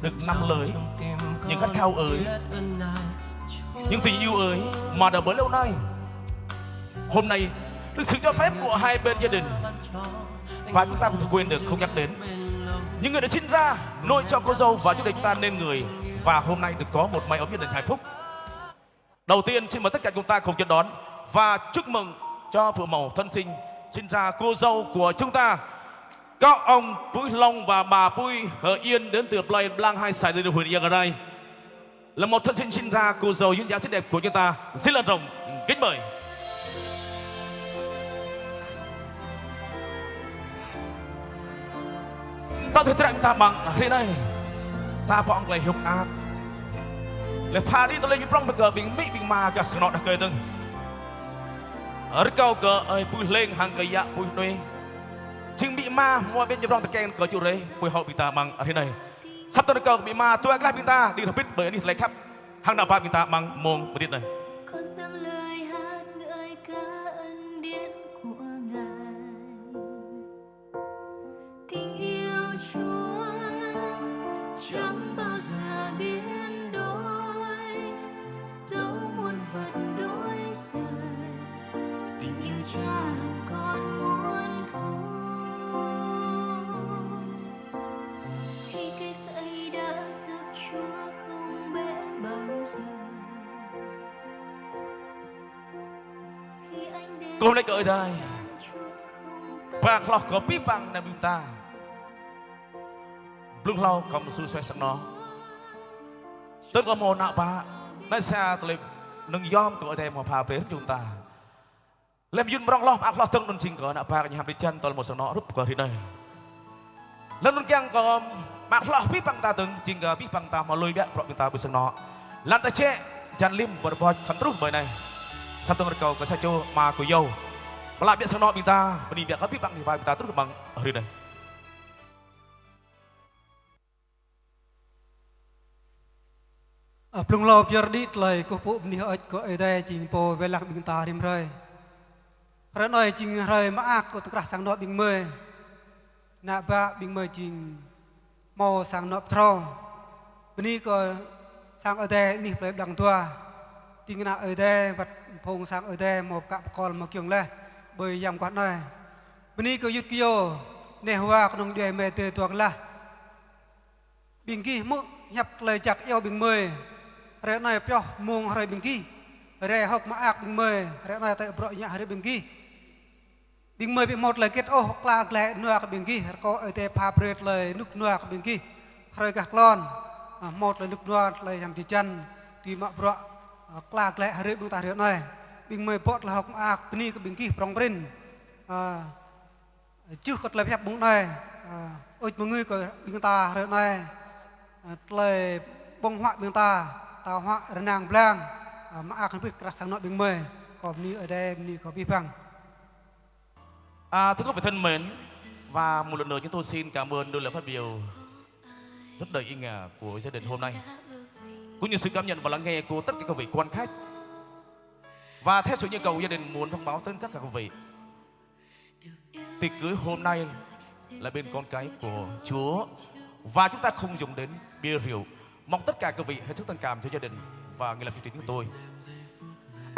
được năm lời những khát khao ơi, những tình yêu ơi mà đã bấy lâu nay, hôm nay được sự cho phép của hai bên gia đình và chúng ta không thể quên được không nhắc đến những người đã sinh ra nuôi cho cô dâu và chú rể chúng ta nên người, và hôm nay được có một mái ấm gia đình hạnh phúc. Đầu tiên xin mời tất cả chúng ta cùng chào đón và chúc mừng cho phụ mẫu thân sinh sinh ra cô dâu của chúng ta, các ông Bùi Long và bà Bùi Hờ Yên đến từ Plei Blanc hai sài từ huyện Yên ở đây, là một thân sinh ra cô dâu duyên dáng xinh đẹp của chúng ta. Xin lần rộng kính mời. Ta thấy chúng ta bằng thế này, ta bỏng lại hiệp ác, lại pha đi tôi lên những prong bờ bình mỹ bình mà cả sự nọ đã cười từng ở câu cờ ơi Bùi lên hàng cây dạ Bùi nuôi chừng bị ma mua bên những prong kèn cờ chủ đấy Bùi Hậu bị ta bằng thế này. Sắp tới câu bị ma tôi ăn lại bị ta đi thập bít bởi đi lại khắp hàng nào ba bị ta bằng mồm bởi đi này.
con dâng lời hát ngợi ca ân điển của Ngài. Tình yêu Chúa chẳng bao giờ biến đổi, dẫu muôn vật đổi rời, tình yêu Cha còn muôn thu. Khi cây sậy đã dập Chúa không bẽ bao giờ.
Cô này cởi đây bạc lọc có biết bằng là mình ta lúc lâu có một sự xoay sắc nó tức là một nạo ba nói xa tôi nâng yom của đây mà phá bế chúng ta làm dùn bằng lọc ác lọc tương đơn trình của nạo ba như hàm đi chân tôi là một sắc nó rút của thế này lần đơn keng có bạc lọc biết bằng ta từng trình biết bằng ta mà lôi bẹ bọn người ta với sắc nó làm ta chế chân lim và bò khẩn trúc bởi này sắp tới cầu có sao cho mà của dâu và lại biết sao nọ mình ta và đi biết có biết bằng thì phải mình ta tốt được bằng ở đây này.
Plung lo pier dit lai ko pu ni oi ko ai dai jing po velak bing ta rim roi. Ra noi jing roi ma ak ko tkrah sang no bing me. Na ba bing me jing mo sang no tro. Bni ko sang ở đây ni plei dang tua. Ting na ở đây vật phong sang ở đây một cặp con một kiềng lên bởi dòng quán này bên này cứ yết kêu nè hoa con đuôi mẹ từ tuồng là bình kỳ mũ nhập lời chặt eo bình mười rồi này pio muông rồi bình kỳ rồi học mà ác bình mười rồi này tại bội nhã rồi bình kỳ bình mười bị một lời kết ô là lẹ nua cái bình kỳ có ở đây pha bệt lời nước nua cái bình kỳ rồi gạt lon một lời nước nua lời làm chỉ chân thì mà bội là lẹ rồi bình ta rồi này bình mười bọt là học mà ác bên này cái bình kỳ prong brin trước có lời phép bụng này ôi mọi người có bình ta rồi này lời bông họa bình ta tao họa nàng blang mà ác không biết cả sáng nội bình mười còn như ở đây như có vi bằng.
Thưa quý vị thân mến, và một lần nữa chúng tôi xin cảm ơn đôi lời phát biểu rất đầy ý nghĩa của gia đình hôm nay, cũng như sự cảm nhận và lắng nghe của tất cả các vị quan khách. Và theo sự nhu cầu gia đình muốn thông báo tới tất cả các vị, tiệc cưới hôm nay là bên con cái của Chúa và chúng ta không dùng đến bia rượu. Mong tất cả các vị hãy sức tình cảm cho gia đình và người làm chương trình của tôi.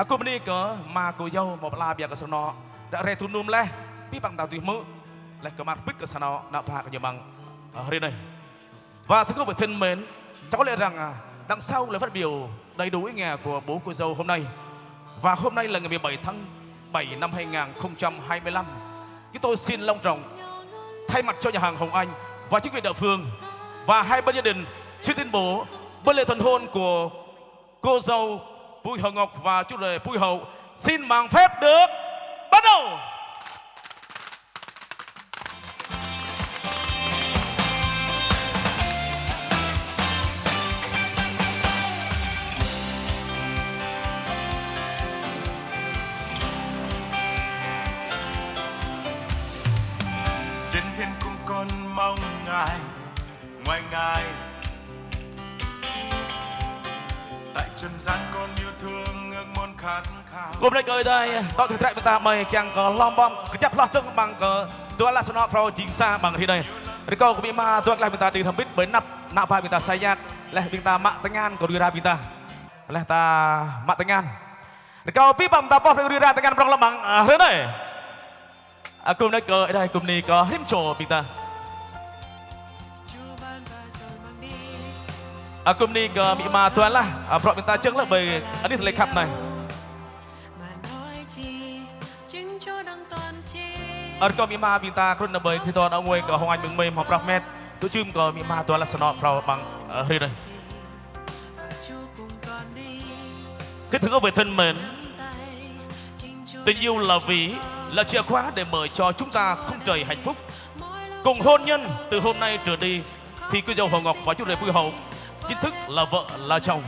Cô bên có mà cô dâu một là bia cái sao nó đã rẻ tu nôm le, bí bằng tàu tùy mỡ, lại có mặt bích cái sao nó đã phá cái nhiều bằng ở đây này. Và thưa quý vị thân mến, cháu có lẽ rằng đằng sau lời phát biểu đầy đủ ý nghĩa của bố cô dâu hôm nay. Và hôm nay là ngày 17 tháng 7 năm 2025. Chúng tôi xin long trọng thay mặt cho nhà hàng Hồng Anh và chính quyền địa phương và hai bên gia đình xin tuyên bố bên lễ thần hôn của cô dâu Bùi Hồng Ngọc và chú rể Bùi Hậu xin mang phép được bắt đầu.
Trên thiên cung con mong ngài ngoài ngài, tại trần gian con yêu thương ước muốn khát khao.
Cùng đây cười đây tao thử thách với ta mày chẳng có lom bom cứ chấp lo tương bằng cờ tua là snow pro chính xa bằng thì đây rồi câu của bị ma tua lại người ta đi thầm biết bởi nắp nạp vai người ta say nhạt lại người ta mạng tay ngan còn đưa ra người ta lại ta mạng tay ngan rồi câu biết bằng ta bỏ đưa ra tay ngan trong lòng bằng thế này. Cùng đây cười đây cùng đi có hiếm trổ người ta. Cùng đi bị ma tua là bọn người ta chứng là về anh đi lấy khắp này. Ở có mi ma ta khuôn là bởi thì toàn ông ngồi có Hồng Anh mừng mềm học rạc mét tôi chim có mi ma toàn là sờ nọ vào bằng hơi đây. Cái thứ về thân mến, tình yêu là ví là chìa khóa để mở cho chúng ta không trời hạnh phúc. Cùng hôn nhân từ hôm nay trở đi thì cô dâu Hồng Ngọc và chú rể Bùi Hậu chính thức là vợ là chồng.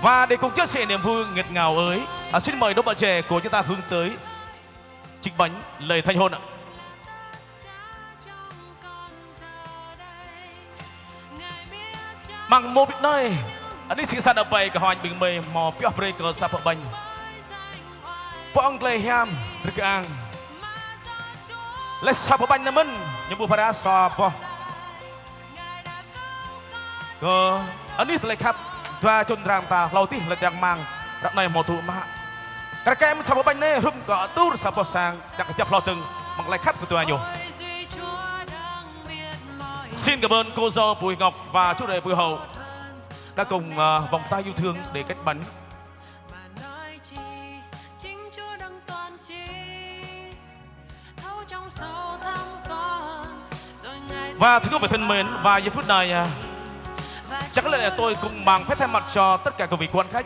Và để cùng chia sẻ niềm vui nghẹt ngào ấy, xin mời đôi bạn trẻ của chúng ta hướng tới trích bánh lời thành hôn ạ. Mang mô bít nơi anh đi xin sẵn ở bầy cả hoành bình mê mò biểu bê cơ xa phở bánh bộ ông lê hiam thực ăn lấy xa phở bánh nè mình nhưng bù phá đá xa phở cơ anh đi lấy khắp và chôn ràng ta lâu tí là chẳng mang rạp này mò thủ mạ các em sao bánh này rung có tu sao bỏ sang chẳng chập lo từng bằng lại khắp của tôi nhiều. Xin cảm ơn cô dâu Bùi Ngọc và chú rể Bùi Hậu đã cùng vòng tay yêu thương để kết bánh. Và thưa quý vị thân mến, và giây phút này chắc có lẽ là tôi cùng mang phép thay mặt cho tất cả các vị quan khách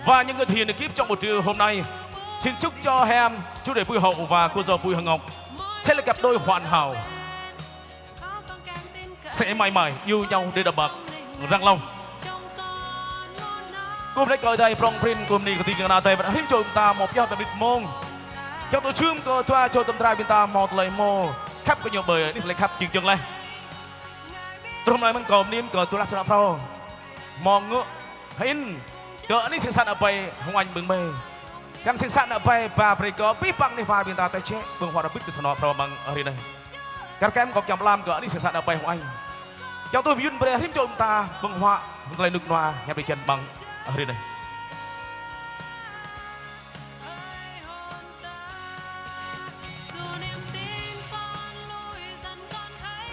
và những người thiền ekip trong buổi trưa hôm nay xin chúc cho hai em chú rể Bùi Hậu và cô dâu Bùi Hồng Ngọc sẽ là cặp đôi hoàn hảo, sẽ mãi mãi yêu nhau để đầm bạc răng long. Cùng đây coi đây prong prin cùng đi củaทีมงานไทยvẫn hiếm cho chúng ta một giao biệt môn trong tổ chum cơ thoa cho tâm trai bên ta một lời mô khắp có nhiều bờ đi lấy khắp trường trường này. Hôm nay mình còn niêm cờ tôi là sân phao mong ngựa hình cờ đi sinh sản ở bay Hồng Anh bừng mê cam sinh sản ở bay và phải có biết bằng đi pha bên ta tay chế bừng hoa đã biết cái sân phao bằng ở đây này các em có kèm làm cờ đi sinh sản ở bay Hồng Anh trong tôi viên về hiếm cho chúng ta bừng hoa lấy nước noa nhằm đi chân bằng ở đây này.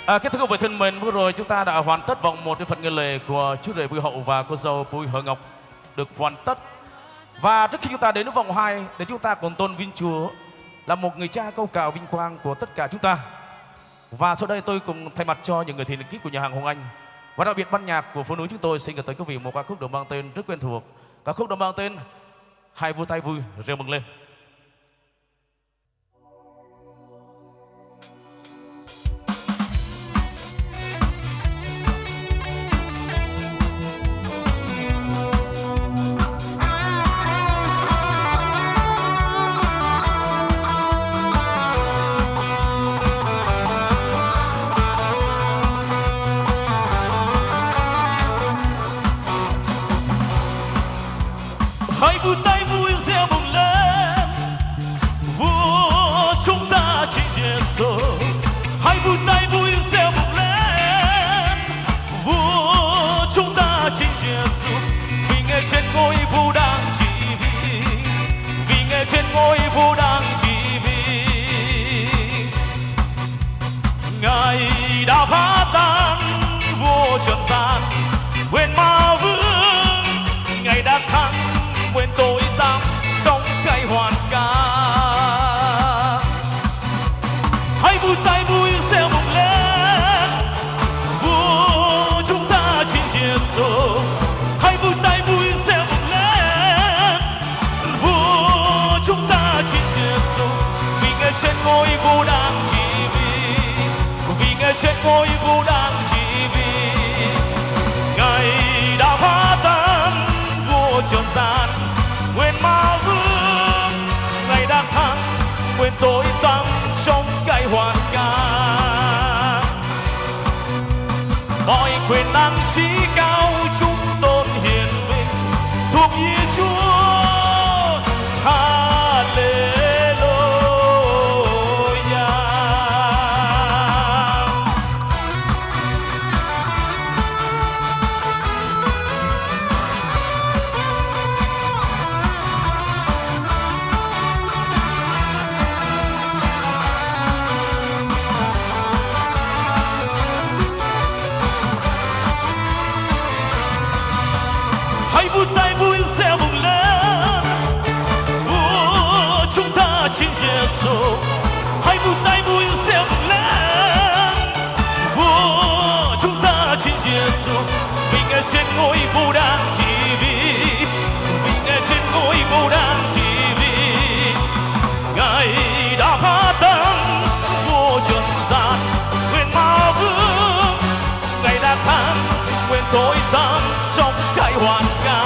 Kính thưa quý vị thân mến, vừa rồi chúng ta đã hoàn tất vòng một cái phần nghi lễ của chú rể Bùi Hậu và cô dâu Bùi Hờ Ngọc được hoàn tất. Và trước khi chúng ta đến với vòng 2 để chúng ta cùng tôn vinh Chúa là một người cha câu cào vinh quang của tất cả chúng ta. Và sau đây tôi cùng thay mặt cho những người thiện kính của nhà hàng Hồng Anh và đặc biệt ban nhạc của Phố Núi chúng tôi xin gửi tới quý vị một ca khúc được mang tên rất quen thuộc, ca khúc được mang tên Hai vui tay vui reo mừng lên.
Hãy vui tay vui reo mừng lên, vua chúng ta chính Giêsu. Hãy vui tay vui reo mừng lên, vua chúng ta chính Giêsu. Vì ngài trên ngôi vua đang trị vì, vì ngài trên ngôi vua đang trị vì. Ngài đã phá tan vua trần gian, quyền ma vương. Ngài đã thắng quên tối tăm trong cái hoàn ca. Hãy vui tay vui reo mừng lên, vua chúng ta chính Giêsu. Hãy vui tay vui reo mừng lên, vua chúng ta chính Giêsu. Vì ngài trên ngôi vua đang trị vì, vì ngài trên ngôi vua đang trị vì. Ngài đã phá tan vua trần gian, quyền ma vương. Ngài đang thắng quyền tối tăm trong cái hoàn ca. Mọi quyền năng trí cao chúng tôn hiển vinh thuộc như Chúa. Hallelujah. Hãy vui tay vui reo mừng lên, vua chúng ta chính Giêsu. Hãy vui tay vui reo mừng lên, vua chúng ta chính Giêsu. Vì ngài trên ngôi vua đang trị vì, vì ngài trên ngôi vua đang trị vì. Ngài đã phá tan vua trần gian, quyền ma vương. Ngài đã thắng quyền tối tăm trong cái hoàn ca.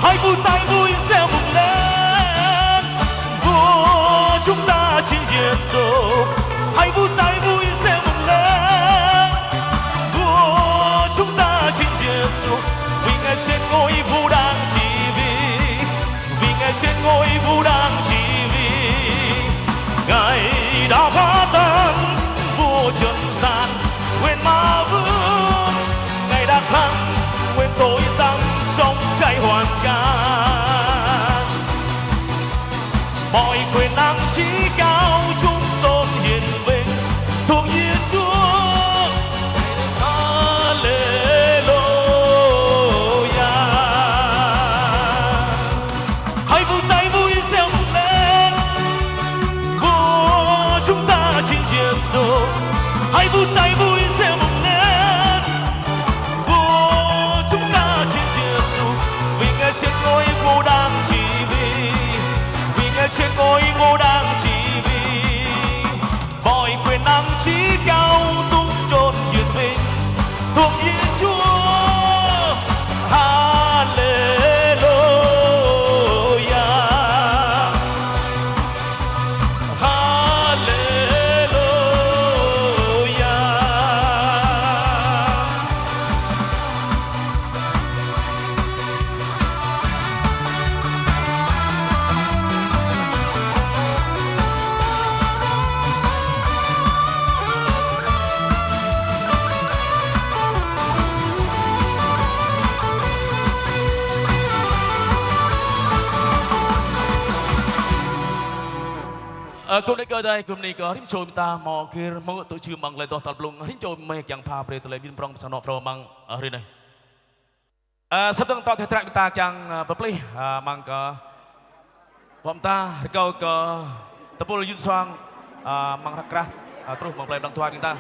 Hãy vui tay vui reo mừng lên, vua chúng ta chính Giêsu. Hãy vui tay vui reo mừng lên, vua chúng ta chính Giêsu. Vì ngài trên ngôi vua đang trị vì, vì ngài trên ngôi vua đang trị vì. Ngài đã phá tan vua trần gian, quyền ma vương. Ngài đã thắng quyền tối tăm trong cái hoàn ca. Mọi quyền năng trí cao chúng tôn hiển vinh thuộc như Chúa. Hallelujah. Hãy vui tay vui reo mừng lên, vua chúng ta chính Giêsu. Hãy vui tay vui reo mừng lên, vua chúng ta chính Giêsu. Vì ngài trên ngôi vua đang trị vì, vì ngài trên ngôi vua đang trị vì. Mọi quyền năng trí cao tung trốn hiển vinh thuộc như Chúa. Hallelujah.
cùng đây cơ đây cùng này có hít trôi ta mò kia mong tụi chưa bằng lời to tập lùng hít trôi mày chẳng pha về tụi lại biên prong sản nọ phò bằng ở đây này sắp tới tao thể trạng ta chẳng bật lên mang có bọn ta câu có tập bồ yun xoang mang rắc rắc terus mong play bằng tua kita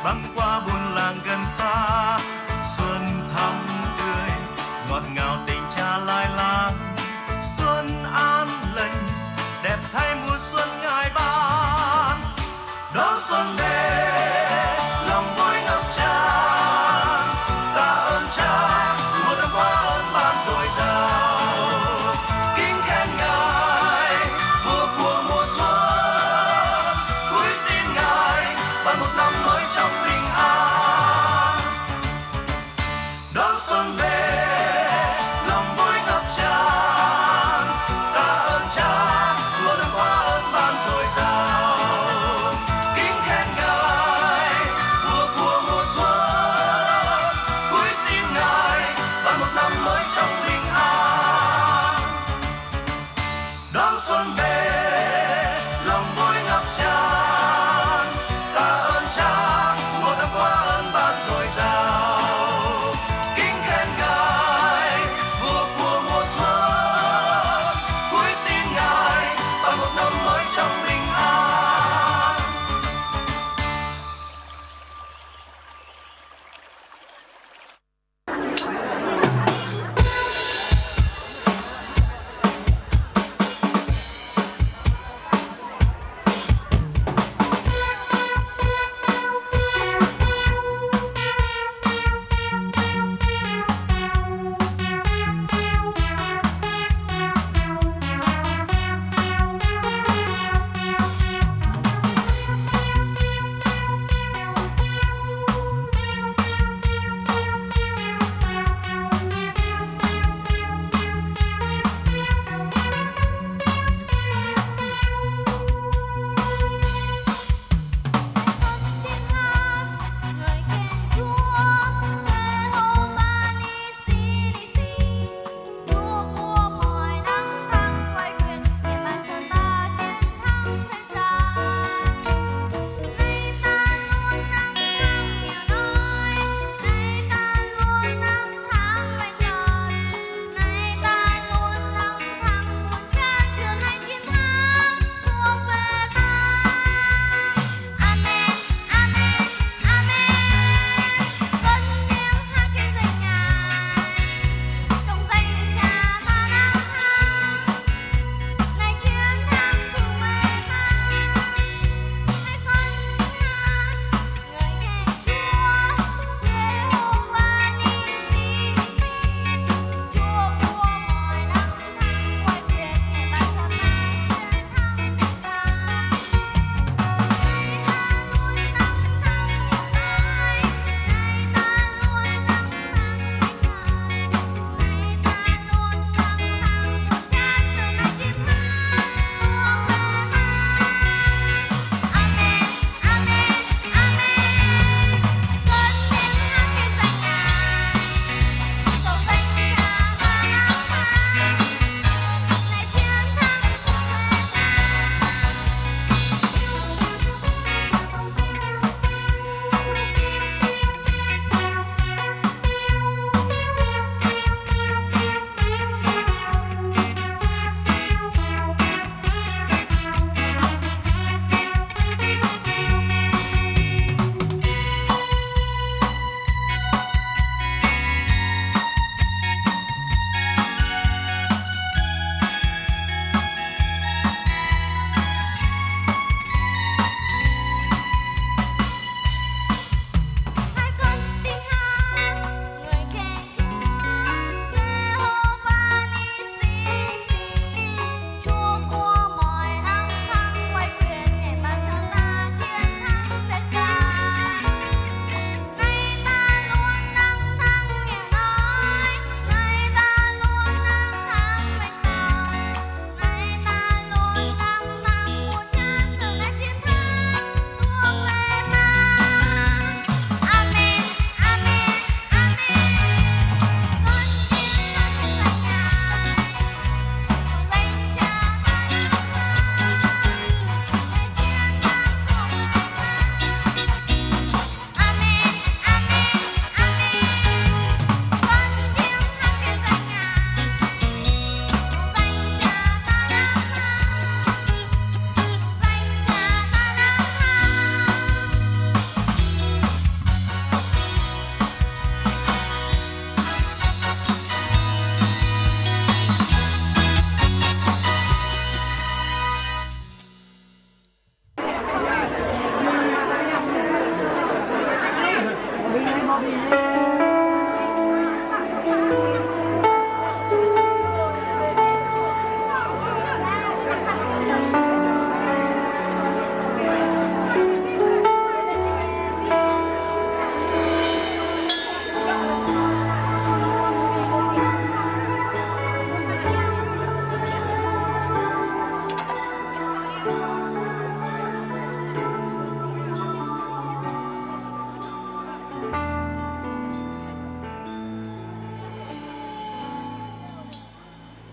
băng qua buồn làng gần xa xuân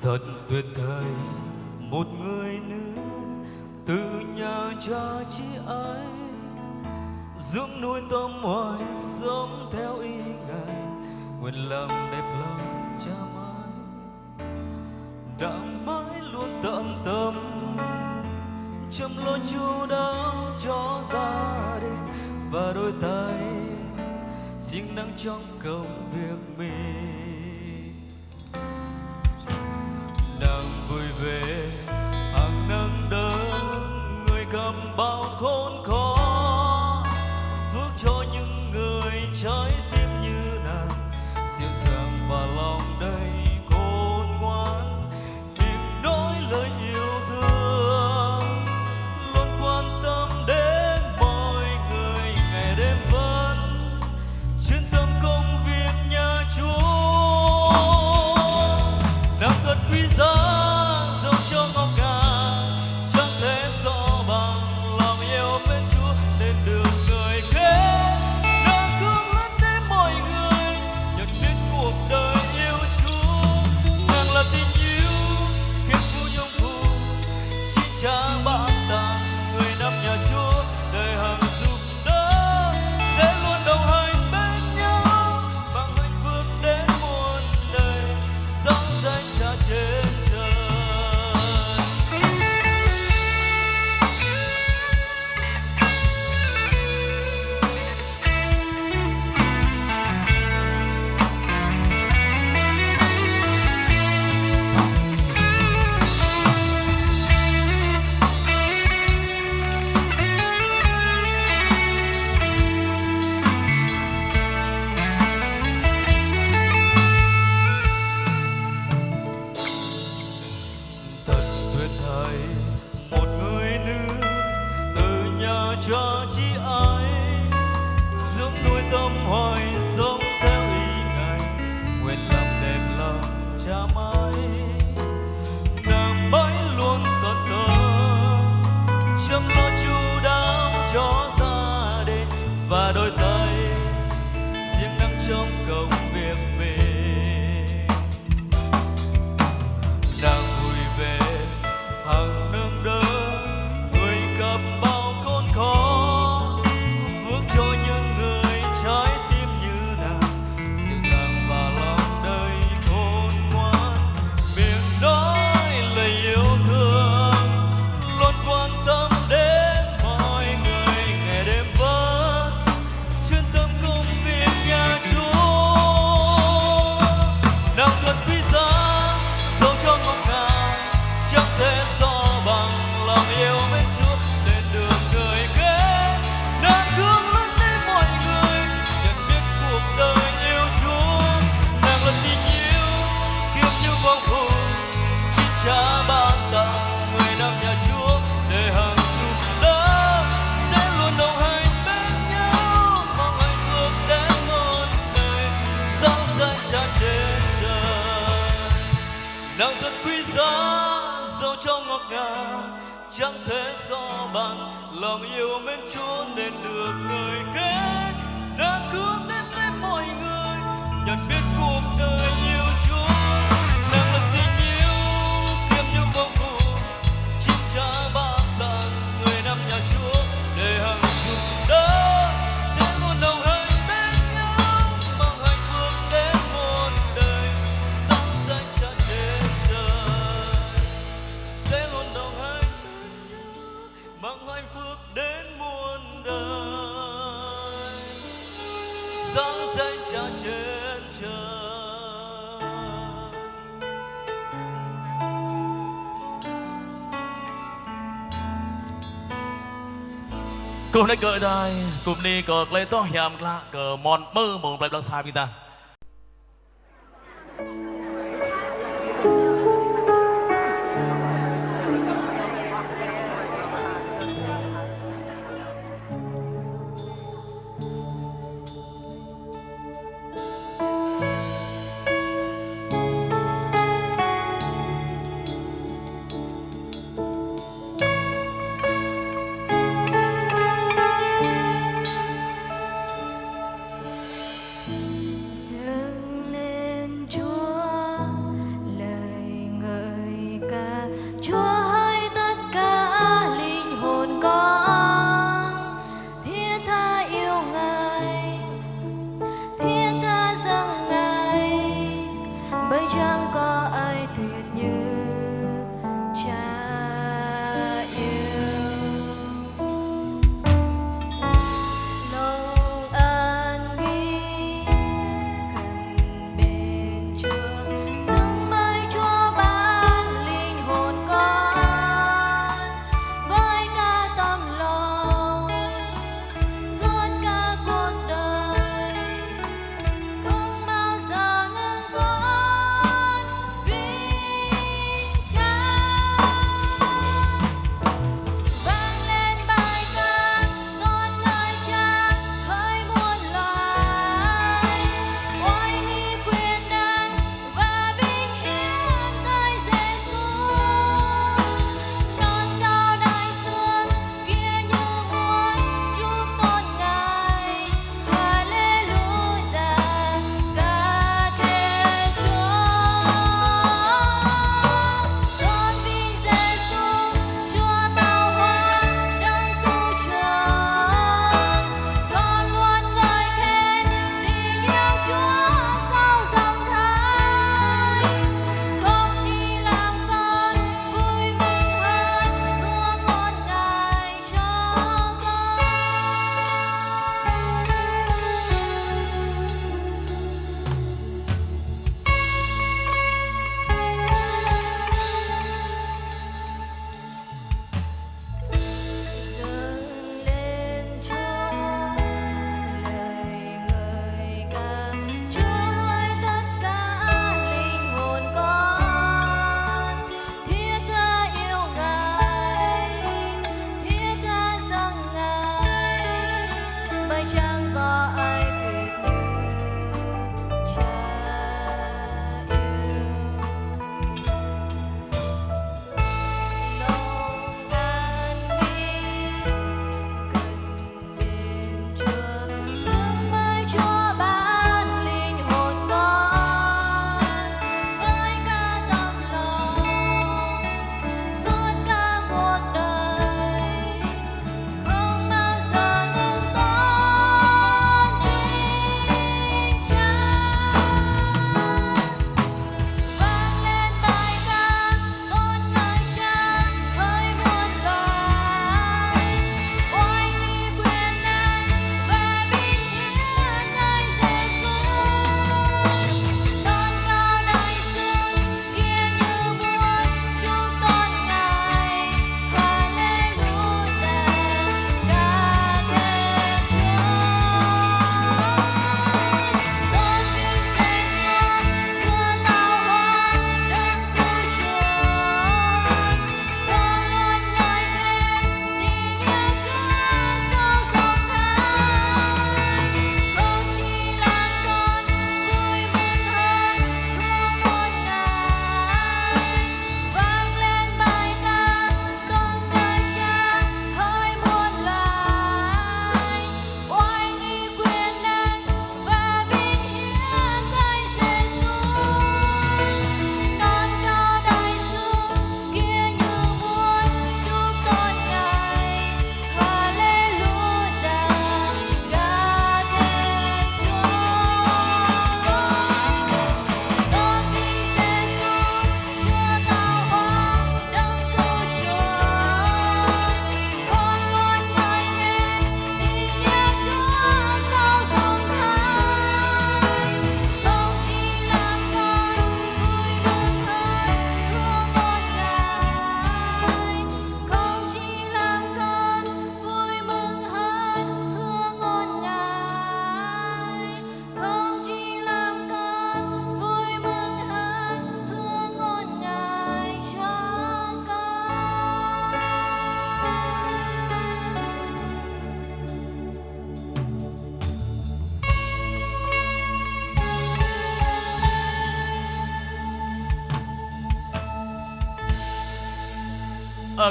Thật tuyệt thời một người nữ từ nhà cha chi ấy, dưỡng nuôi tâm hoài sống theo ý ngài, nguyện làm đẹp lòng cha mãi, đã mãi luôn tận tâm chăm lo chu đáo cho gia đình và đôi tay siêng năng trong công việc mình. Nàng vui vẻ hàng nâng đỡ người cầm bao khốn khó, phước cho những người trái tim như nàng, dịu dàng và lòng đầy khôn ngoan, tiếng nói lời yêu thương, luôn quan tâm đến mọi người ngày đêm vẫn chuyên tâm công việc nhà Chúa. Nàng thật quý giá dẫu cho ngọc ngà, chẳng thể so bằng lòng yêu bên Chúa nên được người kế. Nàng thương lớn đến mọi người, nhận biết cuộc đời yêu Chúa. Nàng là tình yêu khiến phu nhung phù, chi cha bạn tặng người nắm nhà Chúa, đời hằng giúp đỡ sẽ luôn đồng hành bên nhau, mang hạnh phúc đến muôn đời, sáng danh Cha trên trời. Thật tuyệt thời một người nữ từ nhà cha chi ấy, dưỡng nuôi tâm hoài sống theo ý ngài, nguyện làm đẹp lòng cha mãi, nàng mãi luôn tận tâm chăm lo chu đáo cho gia đình và đôi tay siêng năng trong công việc mình. Nàng vui vẻ hàng nâng đỡ người cầm bao khốn khó, phước cho những người trái tim như nàng, dịu dàng và lòng đầy khôn ngoan, miệng nói lời yêu thương, luôn quan tâm đến mọi người ngày đêm vẫn chuyên tâm công việc nhà Chúa. Nàng thật quý giá dẫu cho ngọc ngà, chẳng thể so bằng lòng yêu bên Chúa nên được người kế. Nàng thương lớn đến mọi người, nhận biết cuộc đời yêu Chúa. Nàng là tình yêu kiếp như phong phú, chi cha ban tặng người nắm nhà Chúa, để hằng giúp đỡ sẽ luôn đồng hành bên nhau, mang hạnh phúc đến muôn đời, sáng danh Cha trên trời. Nàng thật quý giá dẫu cho ngọt ngào, chẳng thể so bằng lòng yêu mến Chúa nên được người kế. Nàng hướng đến với mọi người, nhận biết cuộc đời yêu Chúa. Nàng là tình yêu kiếp như phong phú, chi cha ban tặng người nắm nhà Chúa, để hằng giúp đỡ sẽ luôn đồng hành bên nhau, mang hạnh phúc đến muôn đời, sáng danh Cha trên trời. Sẽ luôn đồng hành bên nhau, mang hạnh phúc đến muôn đời, sáng danh Cha trên trời.
Cùng này cởi đài, cùng đi cờ lấy to hiểm lạ cờ mòn mơ mộng lại đằng xa ta.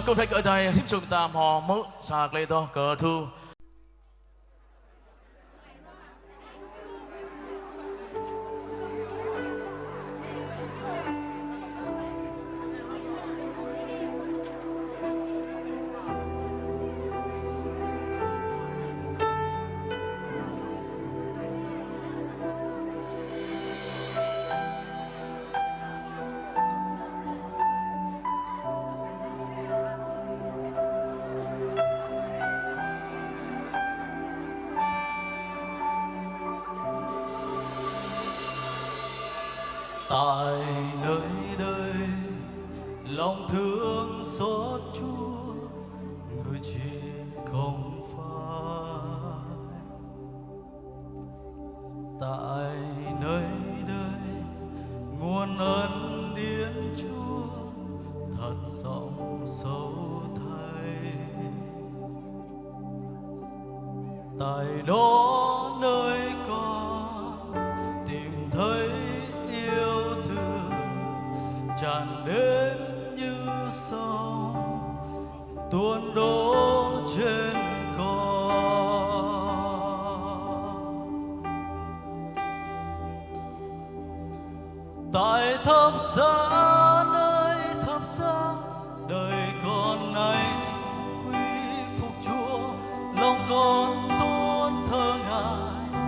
Công thấy cỡ đây hiếp chúng ta mò mỡ sạc lên to cờ thu.
Tại nơi đây lòng thương xót Chúa người chỉ không phai. Tại nơi đây nguồn ân điển Chúa thật rộng sâu thay. Tại đó nơi con tìm thấy yêu thương tràn đến như sông tuôn đổ trên con. Tại thập giá nơi thập giá đời con này quy phục Chúa, lòng con tôn thờ Ngài,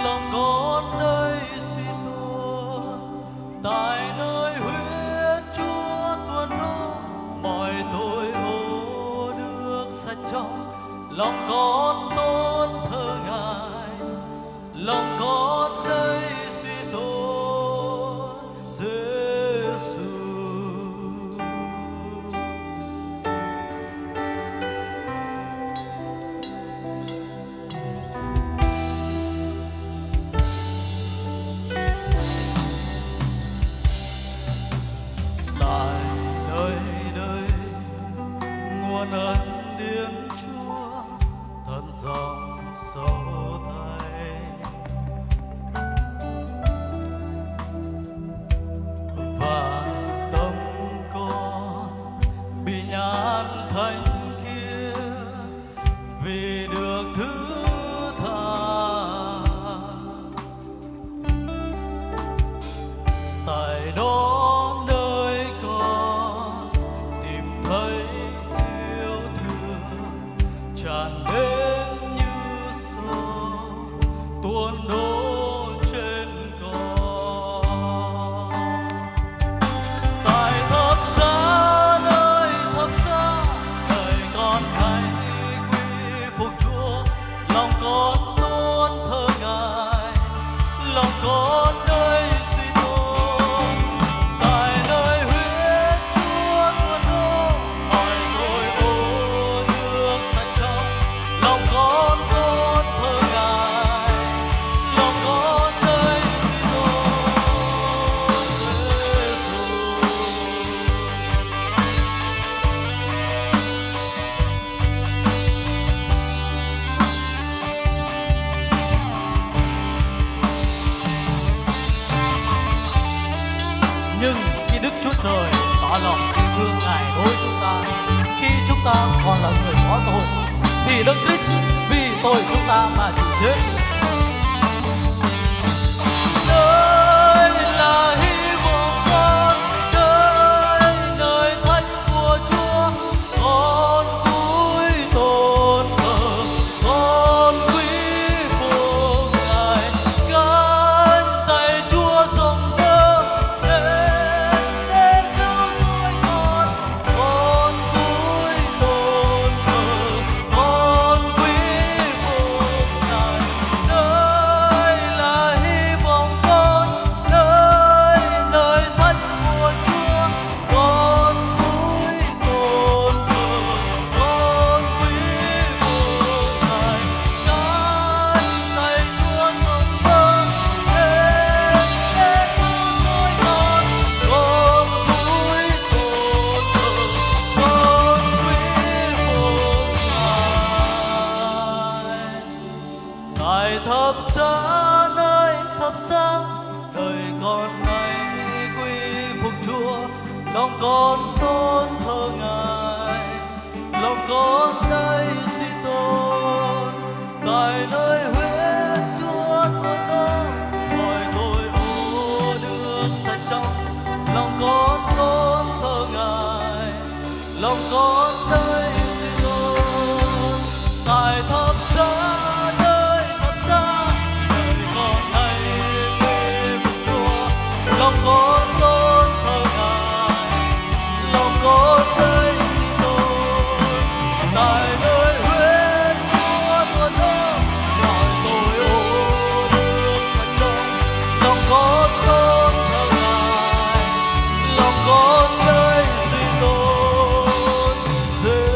lòng con nơi suy tuôn. Tại nơi huyết Chúa tuôn đổ, mọi tội ô được sạch trong. Lòng con tôn thờ Ngài, lòng con nơi suy tôn Giêsu. Tại nơi đây nguồn ân điển Chúa thật rộng sâu thay. Và tâm con bị nhãn thánh kia vì được thứ tha. Tại đó nơi con tìm thấy yêu thương tràn đến như sông tuôn đổ trên con. Tại thập giá nơi thập giá đời con này quy phục Chúa, lòng con tôn thờ Ngài, lòng con nơi suy tôn. Tại nơi huyết Chúa tuôn đổ, mọi tội ô được sạch trong. Lòng con tôn thờ Ngài, lòng con nơi suy tôn Giêsu. Nhưng khi Đức Chúa Trời tỏ lòng yêu thương Ngài đối chúng ta, khi chúng ta còn là người có tội, thì Đấng Christ vì tội chúng ta mà chịu chết. Đây là hy vọng con, đây nơi thánh của Chúa. Con cúi tôn thờ, con quý phục Ngài, cánh tay Chúa rộng mở đến để cứu rỗi con. Con cúi tôn thờ, con quý phục Ngài. Đây là hy vọng con, đây nơi thánh của Chúa. Con cúi tôn thờ, con quý phục Ngài, cánh tay Chúa rộng mở đến để cứu rỗi con. Con cúi tôn thờ, con quý phục Ngài. Tại thập giá nơi thập giá đời con này quy phục Chúa, lòng con tôn thờ Ngài.
con đây suy tôn tại nơi huyết Chúa tuôn đó gọi tôi ô nước sạch trong lòng con thơ ngài lòng con đây suy tôn tại thập giá nơi thập giá đời con này về với Chúa lòng con thơ ngài lòng con đây suy tôn tại nơi huyết Chúa tuôn đó gọi tôi ô nước sạch trong lòng con thơ ngài lòng con đây suy tôn Giêsu.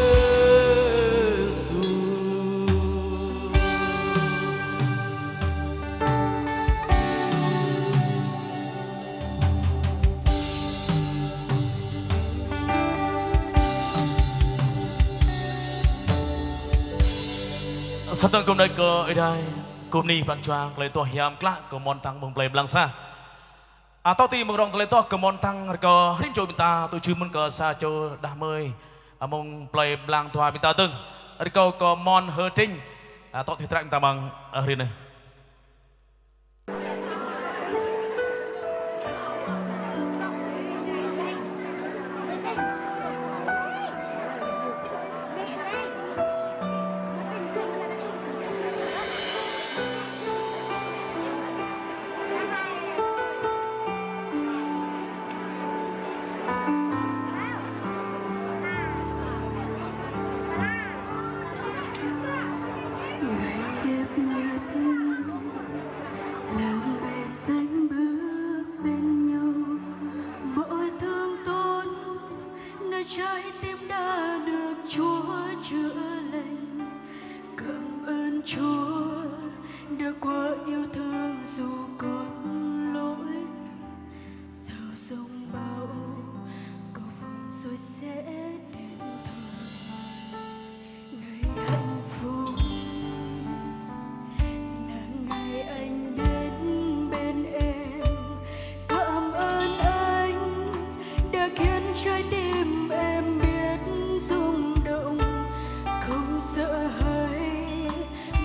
Sắp tới cùng đây cơ ở đây cùng ni bạn choang lấy tua hiam klak của môn tăng mừng play blang sa atau ti mừng rong lấy tua của môn tăng cơ hrim trôi ta tôi chưa muốn cơ sa cho đa mơi mong play blang tua ta từng ở câu có môn hơ trinh tao thì trang ta bằng ở đây này.
Trái tim đã được Chúa chữa lành, cảm ơn Chúa đã quá yêu thương dù còn lỗi sao sông bão có vùng rồi sẽ đến thôi. Ngày hạnh phúc là ngày anh đến bên em, cảm ơn anh đã khiến trái tim em biết rung động, không sợ hãi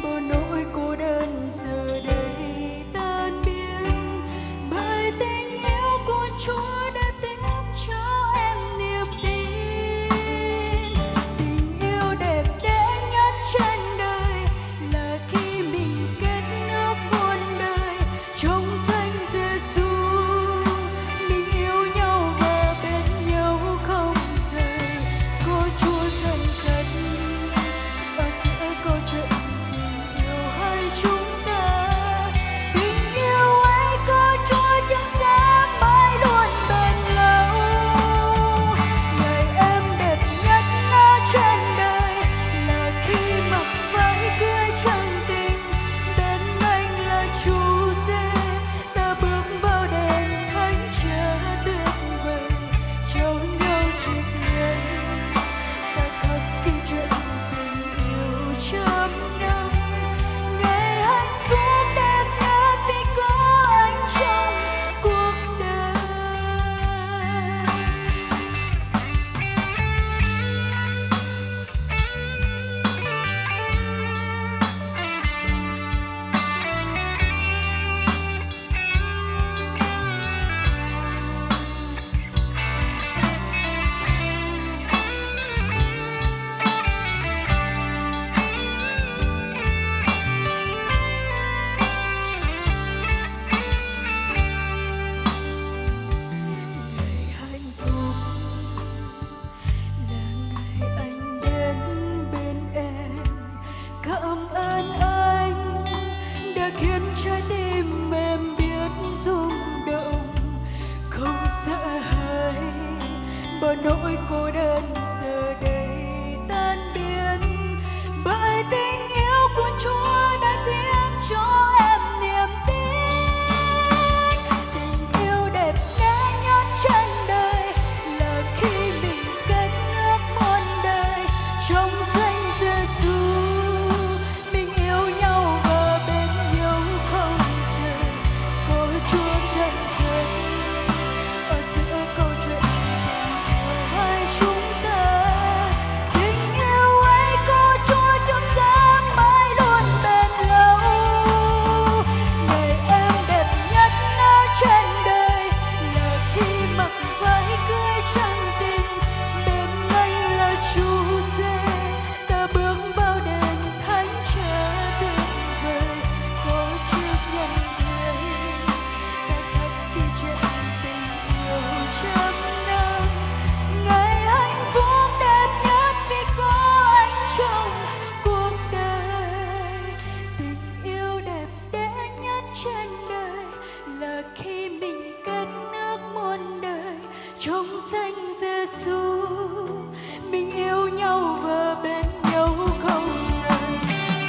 bao nỗi cô đơn giờ đây tan biến, bởi tình yêu của Chúa đã tiếp cho em niềm tin. Tình yêu đẹp đẽ nhất trên đời là khi mình kết nước muôn đời trong danh Giêsu. Mình yêu nhau và bên nhau không rời, có Chúa dần dần ở giữa câu chuyện tình yêu hai chúng ta. Tình yêu ấy có Chúa chắc sẽ mãi luôn bền lâu. Ngày em đẹp nhất ở trên đời là khi mặc váy cưới trắng tình, bên anh là Chúa Giê. Ta bước vào đền thánh chờ tuyệt vời, trao nhau trích nhân. Ta khắc ghi chuyện tình yêu trăm năm, ngày hạnh phúc đẹp nhất vì có anh trong cuộc đời. Ngày hạnh phúc là ngày anh đến bên em, cảm ơn anh đã khiến trái tim em biết rung động, không sợ hãi bao nỗi cô đơn giờ đây tan biến, bởi tình yêu của Chúa đã tiếp cho em niềm tin. Tình yêu đẹp đẽ nhất trên đời là khi mình kết nước muôn đời trong danh Giêsu. Mình yêu nhau và bên nhau không rời, có Chúa dần dần ở giữa câu chuyện tình yêu hai chúng ta.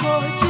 hồ